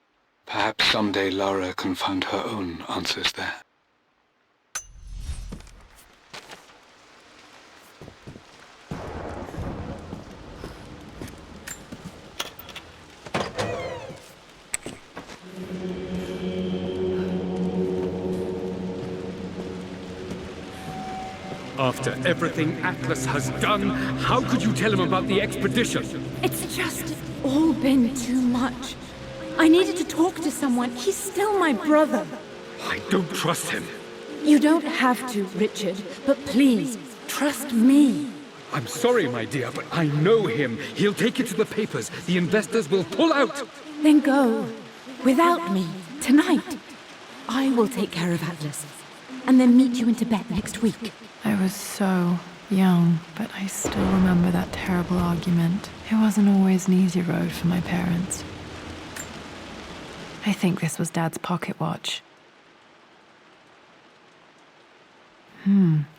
Perhaps someday Lara can find her own answers there. After everything Atlas has done, how could you tell him about the expedition? It's just all been too much. I needed to talk to someone. He's still my brother. I don't trust him. You don't have to, Richard, but please, trust me. I'm sorry, my dear, but I know him. He'll take it to the papers. The investors will pull out. Then go. Without me, tonight. I will take care of Atlas, and then meet you in Tibet next week. I was so young, but I still remember that terrible argument. It wasn't always an easy road for my parents. I think this was Dad's pocket watch.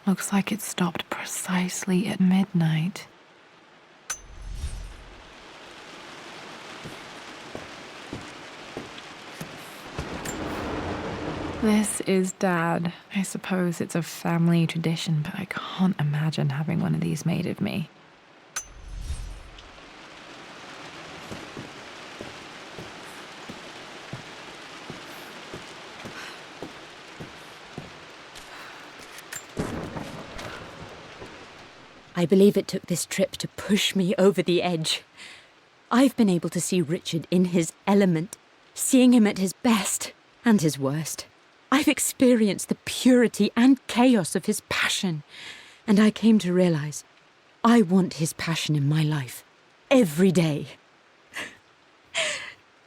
Looks like it stopped precisely at midnight. This is Dad. I suppose it's a family tradition, but I can't imagine having one of these made of me. I believe it took this trip to push me over the edge. I've been able to see Richard in his element, seeing him at his best and his worst. I've experienced the purity and chaos of his passion, and I came to realize I want his passion in my life every day.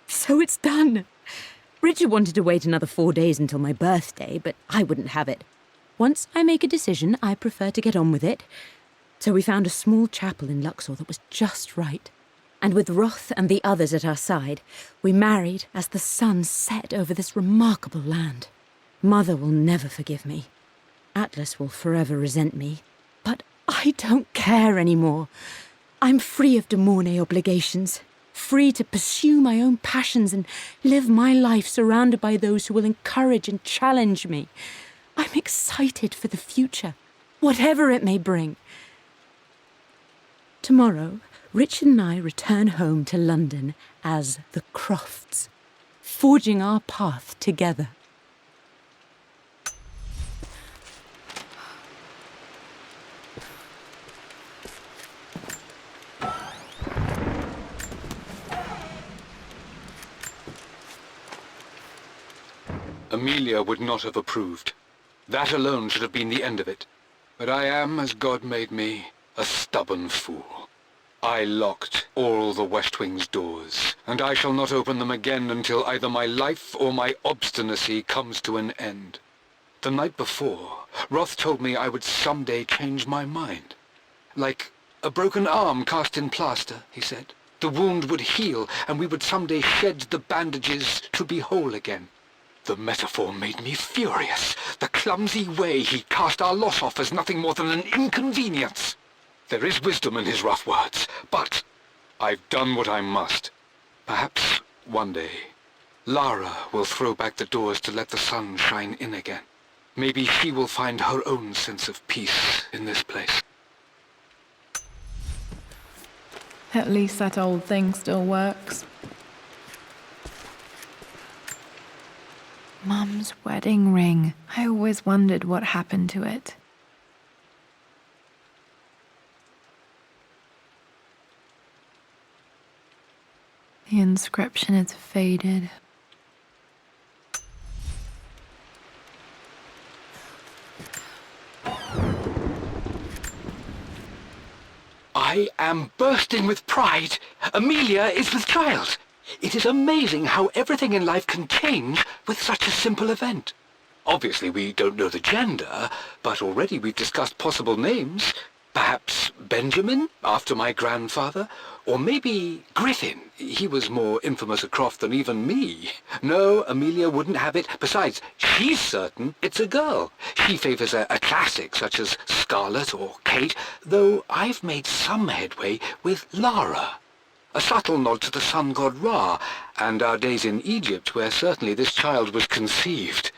So it's done. Richard wanted to wait another 4 days until my birthday, but I wouldn't have it. Once I make a decision, I prefer to get on with it. So we found a small chapel in Luxor that was just right. And with Roth and the others at our side, we married as the sun set over this remarkable land. Mother will never forgive me. Atlas will forever resent me. But I don't care anymore. I'm free of de Mornay obligations, free to pursue my own passions and live my life surrounded by those who will encourage and challenge me. I'm excited for the future, whatever it may bring. Tomorrow, Richard and I return home to London as the Crofts, forging our path together. Amelia would not have approved. That alone should have been the end of it. But I am, as God made me, a stubborn fool. I locked all the West Wing's doors, and I shall not open them again until either my life or my obstinacy comes to an end. The night before, Roth told me I would someday change my mind. Like a broken arm cast in plaster, he said. The wound would heal, and we would someday shed the bandages to be whole again. The metaphor made me furious. The clumsy way he cast our loss off as nothing more than an inconvenience. There is wisdom in his rough words, but I've done what I must. Perhaps one day, Lara will throw back the doors to let the sun shine in again. Maybe she will find her own sense of peace in this place. At least that old thing still works. Mum's wedding ring. I always wondered what happened to it. The inscription is faded. I am bursting with pride. Amelia is with child. It is amazing how everything in life can change with such a simple event. Obviously, we don't know the gender, but already we've discussed possible names. Perhaps Benjamin, after my grandfather, or maybe Griffin. He was more infamous a Croft than even me. No, Amelia wouldn't have it. Besides, she's certain it's a girl. She favours a classic such as Scarlet or Kate, though I've made some headway with Lara. A subtle nod to the sun god Ra, and our days in Egypt, where certainly this child was conceived.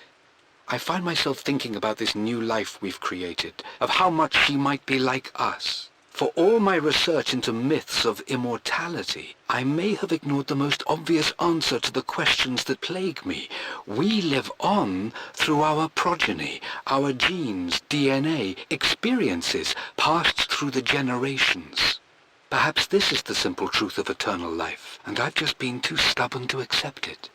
I find myself thinking about this new life we've created, of how much she might be like us. For all my research into myths of immortality, I may have ignored the most obvious answer to the questions that plague me. We live on through our progeny, our genes, DNA, experiences, passed through the generations. Perhaps this is the simple truth of eternal life, and I've just been too stubborn to accept it.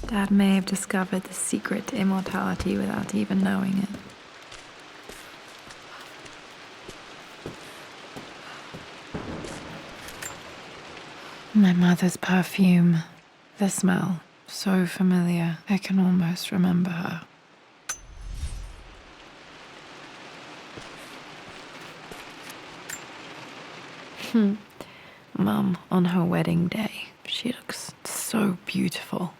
Dad may have discovered the secret to immortality without even knowing it. My mother's perfume. The smell. So familiar. I can almost remember her. Mum, on her wedding day, she looks so beautiful.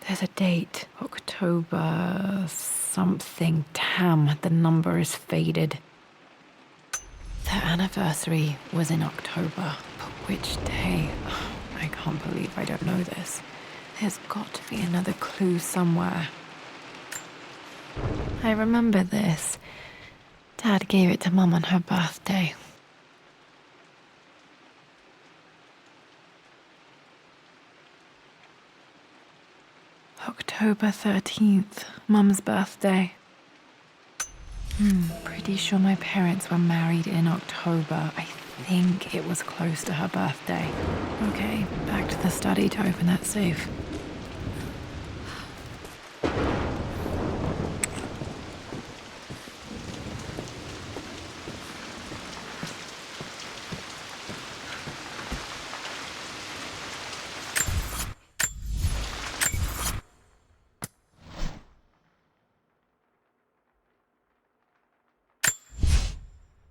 There's a date, October something. Damn, the number is faded. Their anniversary was in October, but which day? I can't believe I don't know this. There's got to be another clue somewhere. I remember this. Dad gave it to Mum on her birthday. October 13th, Mum's birthday. Pretty sure my parents were married in October. I think it was close to her birthday. Okay, back to the study to open that safe.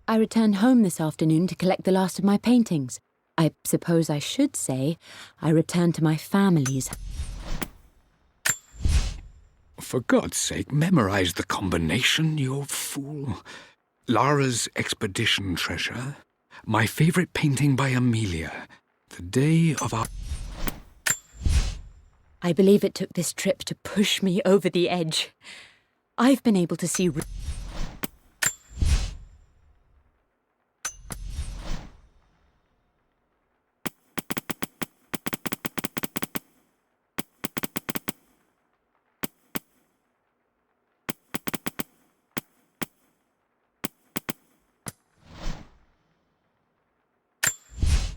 I returned home this afternoon to collect the last of my paintings. I suppose I should say I returned to my family's. For God's sake, memorize the combination, you fool. Lara's expedition treasure. My favorite painting by Amelia. The day of our... I believe it took this trip to push me over the edge. I've been able to see...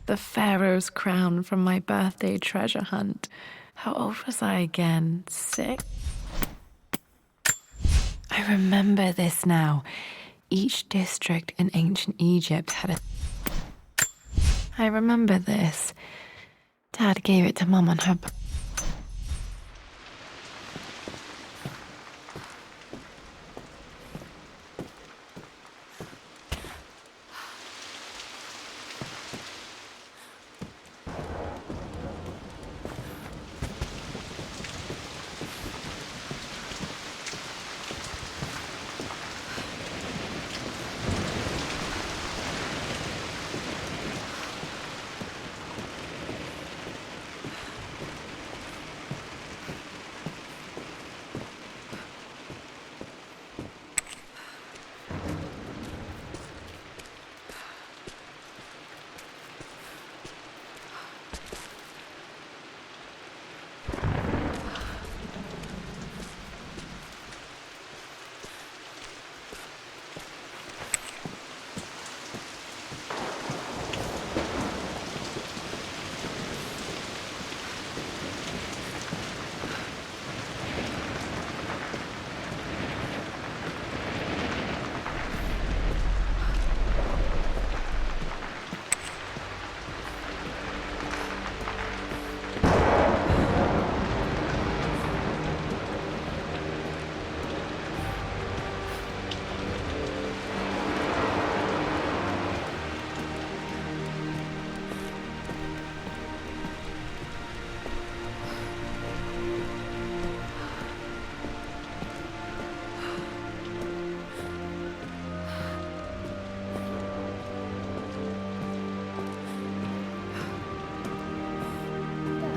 The Pharaoh's crown from my birthday treasure hunt. How old was I again? 6? I remember this now. Each district in ancient Egypt had a... I remember this. Dad gave it to Mum on her...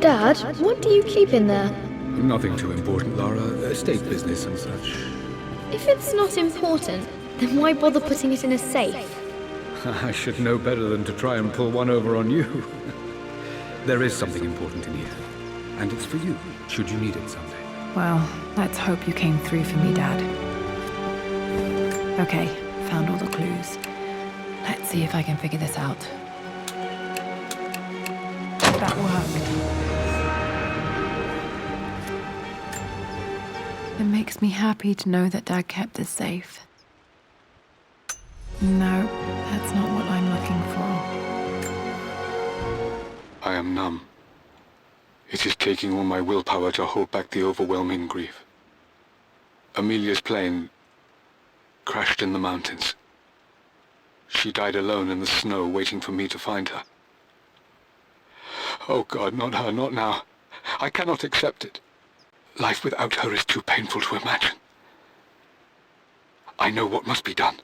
Dad, what do you keep in there? Nothing too important, Lara. Estate business and such. If it's not important, then why bother putting it in a safe? I should know better than to try and pull one over on you. There is something important in here. And it's for you, should you need it someday. Well, let's hope you came through for me, Dad. Okay, found all the clues. Let's see if I can figure this out. That worked. It makes me happy to know that Dad kept this safe. No, that's not what I'm looking for. I am numb. It is taking all my willpower to hold back the overwhelming grief. Amelia's plane crashed in the mountains. She died alone in the snow, waiting for me to find her. Oh God, not her, not now. I cannot accept it. Life without her is too painful to imagine. I know what must be done,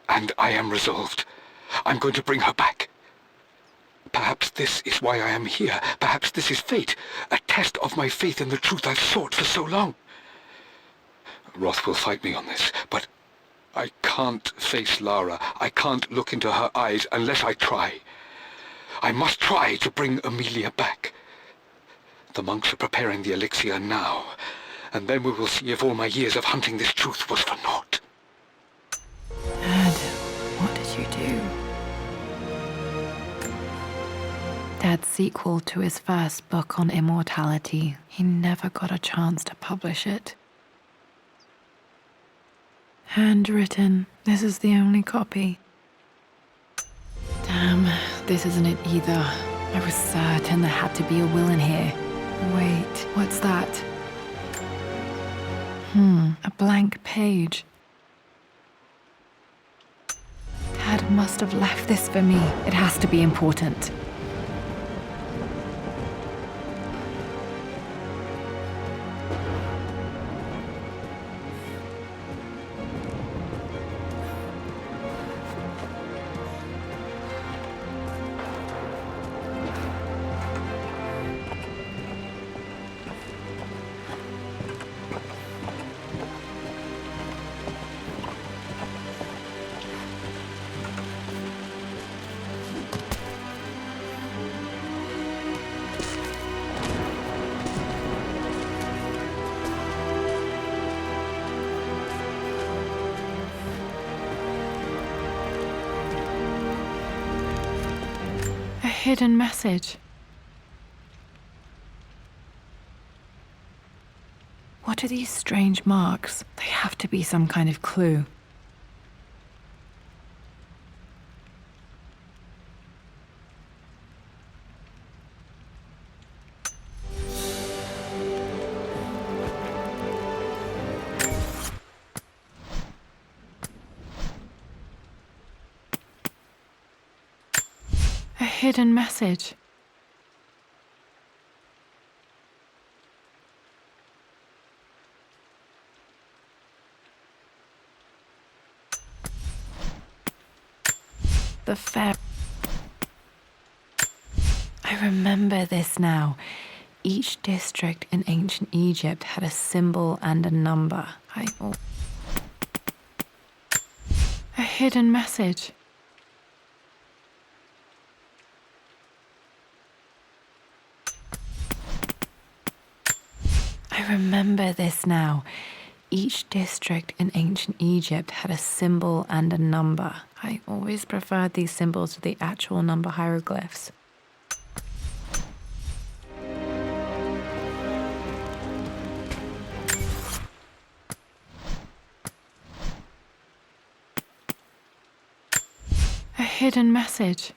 and I am resolved. I'm going to bring her back. Perhaps this is why I am here. Perhaps this is fate, a test of my faith in the truth I've sought for so long. Roth will fight me on this, but I can't face Lara. I can't look into her eyes unless I try. I must try to bring Amelia back. The monks are preparing the elixir now, and then we will see if all my years of hunting this truth was for naught. sequel to his first book on immortality. He never got a chance to publish it. Handwritten. This is the only copy. Damn, this isn't it either. I was certain there had to be a will in here. Wait, what's that? A blank page. Dad must have left this for me. It has to be important. Hidden message. What are these strange marks? They have to be some kind of clue. A hidden message. The fair. I remember this now. Each district in ancient Egypt had a symbol and a number. A hidden message. I remember this now. Each district in ancient Egypt had a symbol and a number. I always preferred these symbols to the actual number hieroglyphs. A hidden message.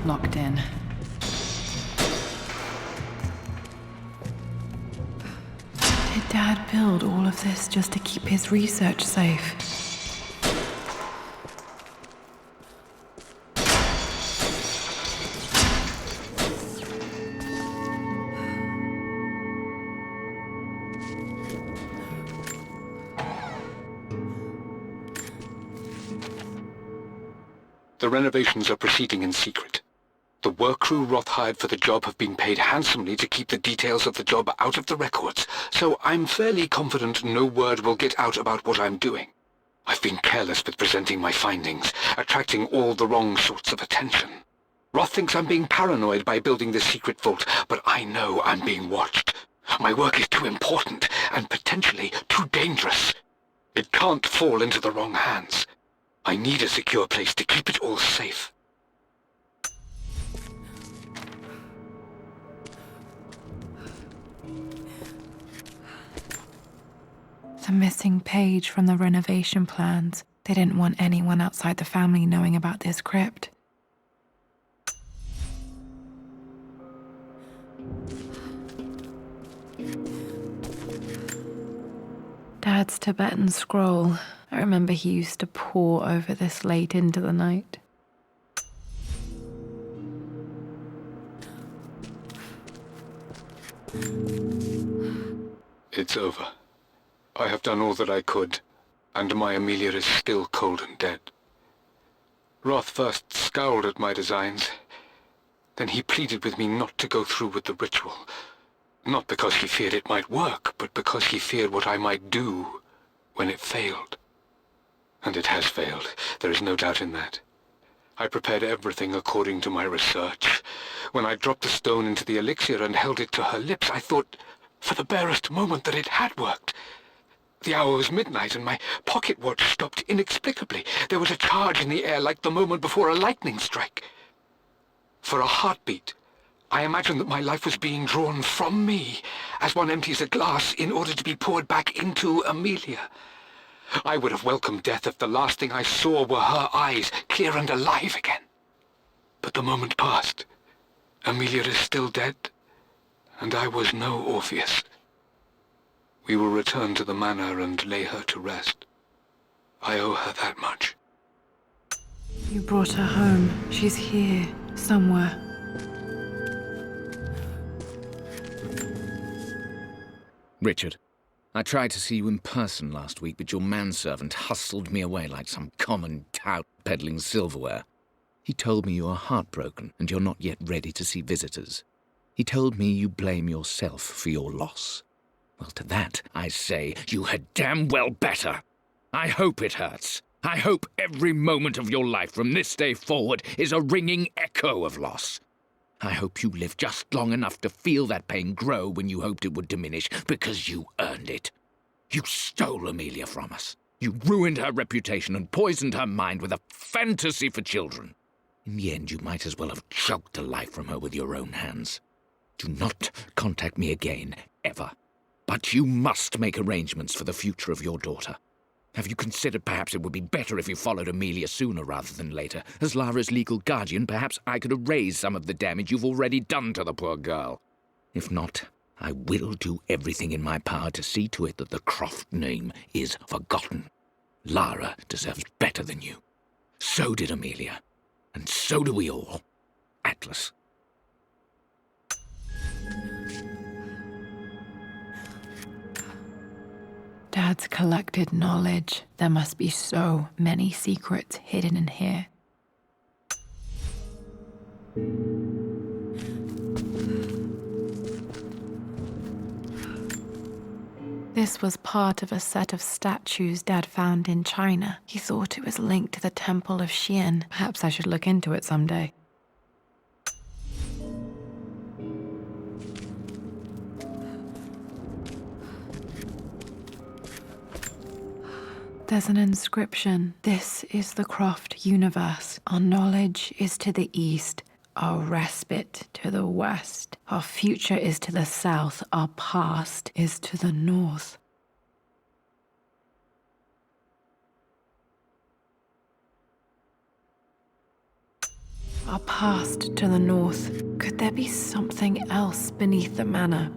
Locked in. Did Dad build all of this just to keep his research safe? The renovations are proceeding in secret. The work crew Roth hired for the job have been paid handsomely to keep the details of the job out of the records, so I'm fairly confident no word will get out about what I'm doing. I've been careless with presenting my findings, attracting all the wrong sorts of attention. Roth thinks I'm being paranoid by building this secret vault, but I know I'm being watched. My work is too important and potentially too dangerous. It can't fall into the wrong hands. I need a secure place to keep it all safe. The missing page from the renovation plans. They didn't want anyone outside the family knowing about this crypt. Dad's Tibetan scroll. I remember he used to pore over this late into the night. It's over. I have done all that I could, and my Amelia is still cold and dead. Roth first scowled at my designs. Then he pleaded with me not to go through with the ritual. Not because he feared it might work, but because he feared what I might do when it failed. And it has failed. There is no doubt in that. I prepared everything according to my research. When I dropped the stone into the elixir and held it to her lips, I thought for the barest moment that it had worked. The hour was midnight, and my pocket watch stopped inexplicably. There was a charge in the air like the moment before a lightning strike. For a heartbeat, I imagined that my life was being drawn from me, as one empties a glass in order to be poured back into Amelia. I would have welcomed death if the last thing I saw were her eyes, clear and alive again. But the moment passed. Amelia is still dead, and I was no Orpheus. We will return to the manor and lay her to rest. I owe her that much. You brought her home. She's here, somewhere. Richard, I tried to see you in person last week, but your manservant hustled me away like some common tout peddling silverware. He told me you are heartbroken and you're not yet ready to see visitors. He told me you blame yourself for your loss. Well, to that, I say, you had damn well better. I hope it hurts. I hope every moment of your life from this day forward is a ringing echo of loss. I hope you live just long enough to feel that pain grow when you hoped it would diminish, because you earned it. You stole Amelia from us. You ruined her reputation and poisoned her mind with a fantasy for children. In the end, you might as well have choked the life from her with your own hands. Do not contact me again, ever. But you must make arrangements for the future of your daughter. Have you considered perhaps it would be better if you followed Amelia sooner rather than later? As Lara's legal guardian, perhaps I could erase some of the damage you've already done to the poor girl. If not, I will do everything in my power to see to it that the Croft name is forgotten. Lara deserves better than you. So did Amelia. And so do we all. Atlas. Dad's collected knowledge. There must be so many secrets hidden in here. This was part of a set of statues Dad found in China. He thought it was linked to the Temple of Xian. Perhaps I should look into it someday. There's an inscription. This is the Croft universe. Our knowledge is to the east, our respite to the west. Our future is to the south, our past is to the north. Our past to the north. Could there be something else beneath the manor?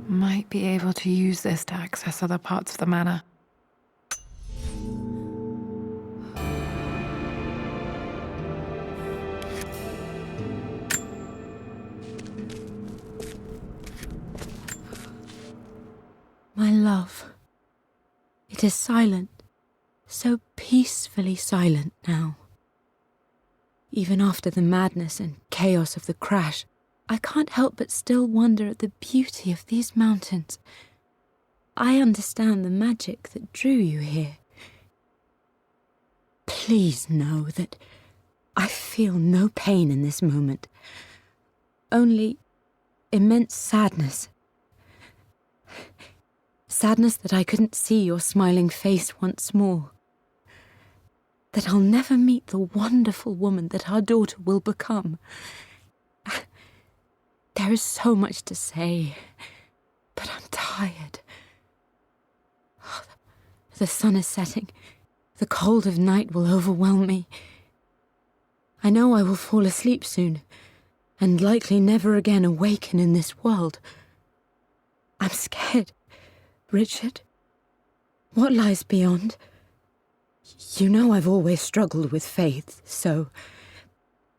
Might be able to use this to access other parts of the manor. My love, it is silent, so peacefully silent now. Even after the madness and chaos of the crash, I can't help but still wonder at the beauty of these mountains. I understand the magic that drew you here. Please know that I feel no pain in this moment. Only immense sadness. Sadness that I couldn't see your smiling face once more. That I'll never meet the wonderful woman that our daughter will become. There is so much to say, but I'm tired. The sun is setting. The cold of night will overwhelm me. I know I will fall asleep soon, and likely never again awaken in this world. I'm scared. Richard, what lies beyond? You know I've always struggled with faith, so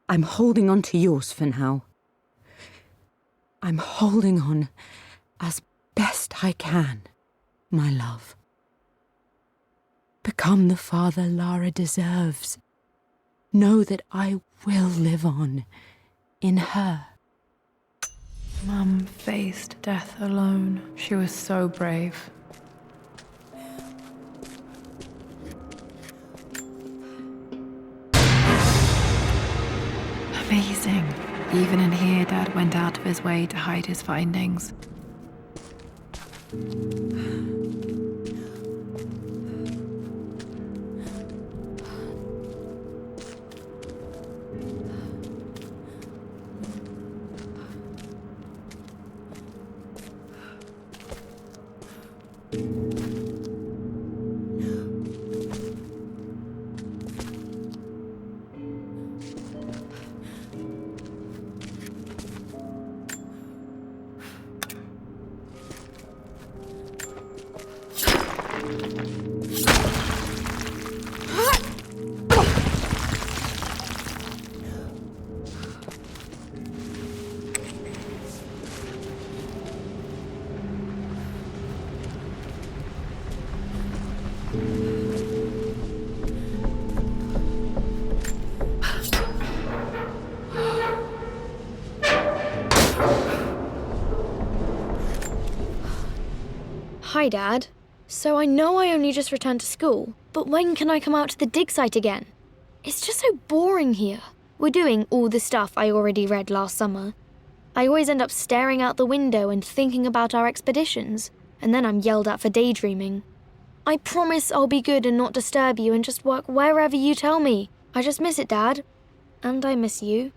I'm holding on to yours for now. I'm holding on as best I can, my love. Become the father Lara deserves. Know that I will live on in her. Mum faced death alone. She was so brave. Amazing. Even in here, Dad went out of his way to hide his findings. Hi, Dad. So I know I only just returned to school, but when can I come out to the dig site again? It's just so boring here. We're doing all the stuff I already read last summer. I always end up staring out the window and thinking about our expeditions, and then I'm yelled at for daydreaming. I promise I'll be good and not disturb you and just work wherever you tell me. I just miss it, Dad. And I miss you.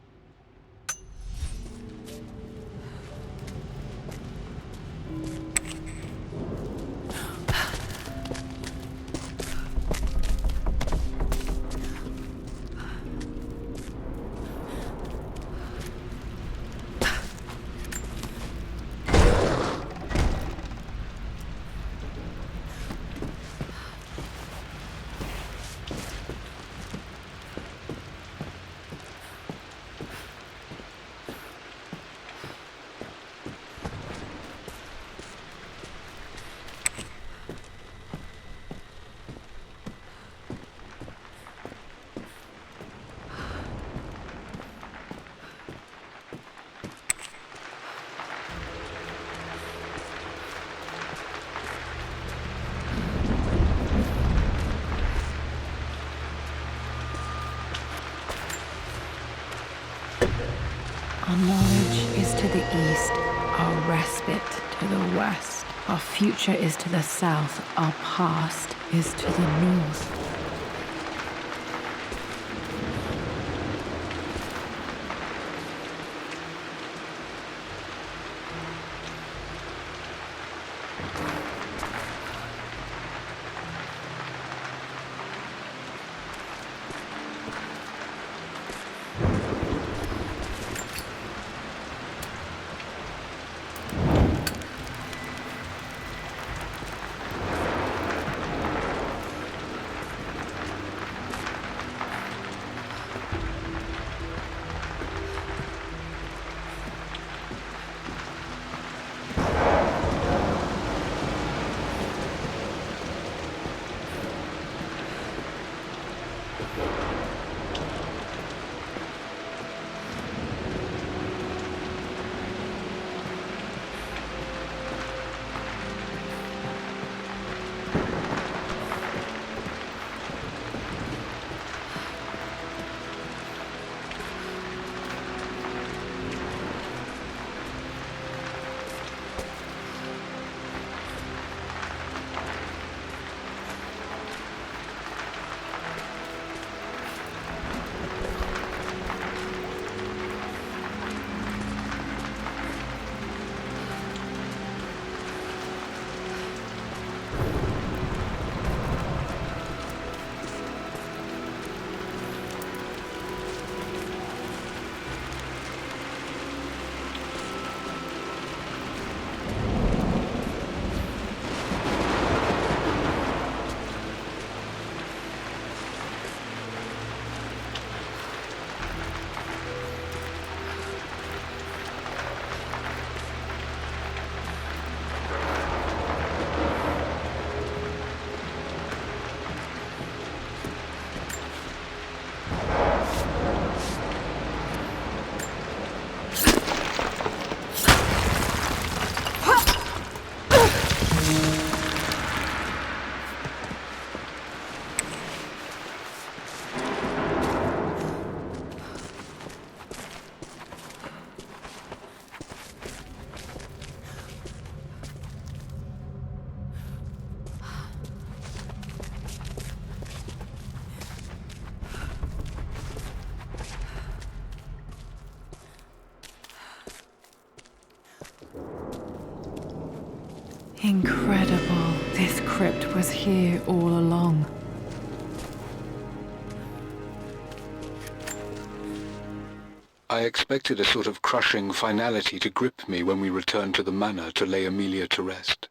Our knowledge is to the east, our respite to the west. Our future is to the south, our past is to the north. Incredible. This crypt was here all along. I expected a sort of crushing finality to grip me when we returned to the manor to lay Amelia to rest.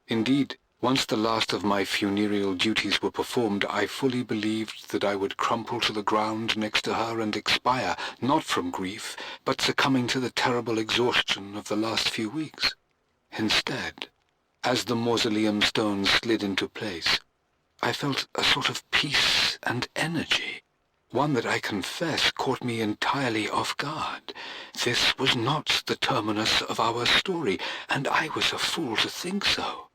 Indeed, once the last of my funereal duties were performed, I fully believed that I would crumple to the ground next to her and expire, not from grief, but succumbing to the terrible exhaustion of the last few weeks. Instead, as the mausoleum stones slid into place, I felt a sort of peace and energy. One that I confess caught me entirely off guard. This was not the terminus of our story, and I was a fool to think so.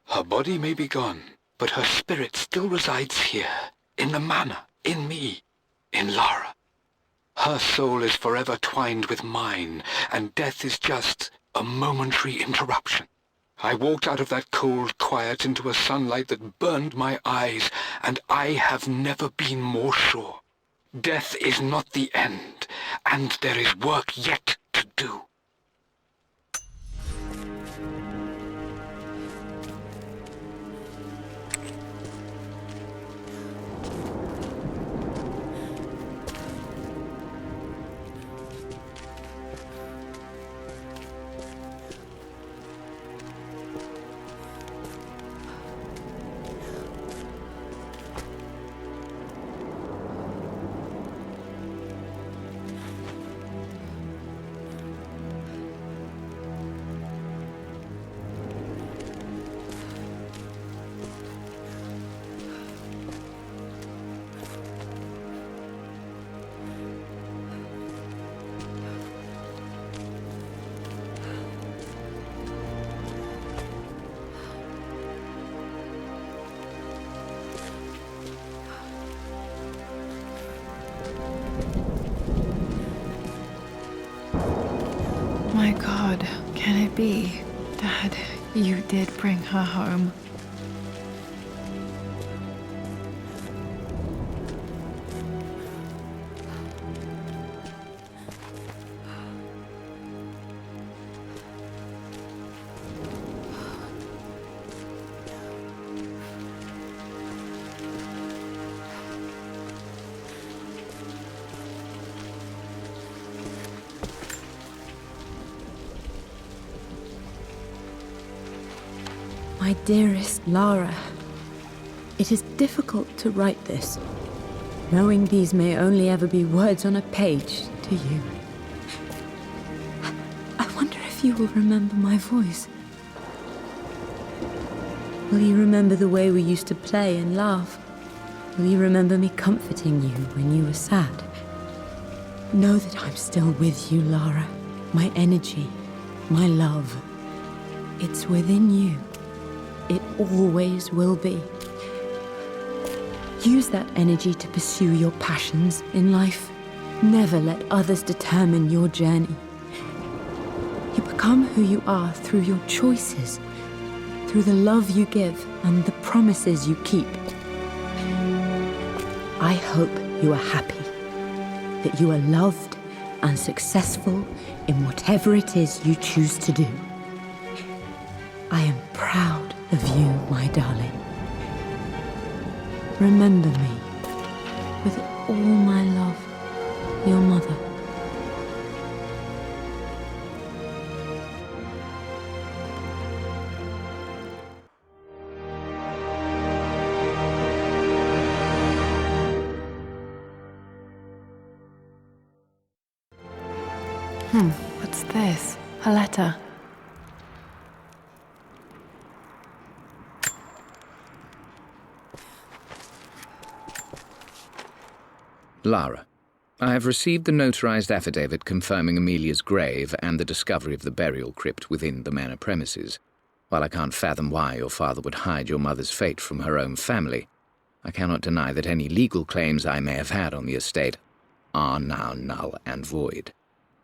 Her body may be gone, but her spirit still resides here, in the manor, in me, in Lara. Her soul is forever twined with mine, and death is just a momentary interruption. I walked out of that cold quiet into a sunlight that burned my eyes, and I have never been more sure. Death is not the end, and there is work yet to do. My God, can it be? Dad, you did bring her home. My dearest Lara, it is difficult to write this, knowing these may only ever be words on a page to you. I wonder if you will remember my voice. Will you remember the way we used to play and laugh? Will you remember me comforting you when you were sad? Know that I'm still with you, Lara. My energy, my love, it's within you. It always will be. Use that energy to pursue your passions in life. Never let others determine your journey. You become who you are through your choices, through the love you give and the promises you keep. I hope you are happy, that you are loved and successful in whatever it is you choose to do. I am proud of you, my darling. Remember me with all my love, your mother. What's this? A letter. Lara, I have received the notarized affidavit confirming Amelia's grave and the discovery of the burial crypt within the manor premises. While I can't fathom why your father would hide your mother's fate from her own family, I cannot deny that any legal claims I may have had on the estate are now null and void.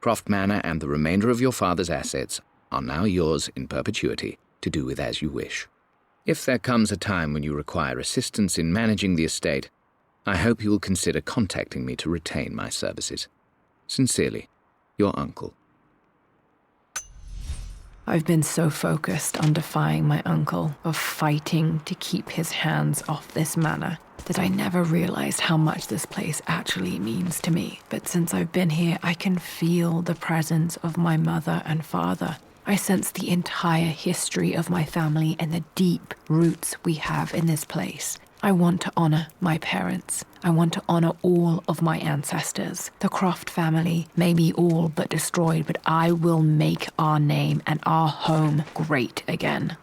Croft Manor and the remainder of your father's assets are now yours in perpetuity to do with as you wish. If there comes a time when you require assistance in managing the estate, I hope you will consider contacting me to retain my services. Sincerely, your uncle. I've been so focused on defying my uncle, of fighting to keep his hands off this manor, that I never realized how much this place actually means to me. But since I've been here, I can feel the presence of my mother and father. I sense the entire history of my family and the deep roots we have in this place. I want to honor my parents. I want to honor all of my ancestors. The Croft family may be all but destroyed, but I will make our name and our home great again.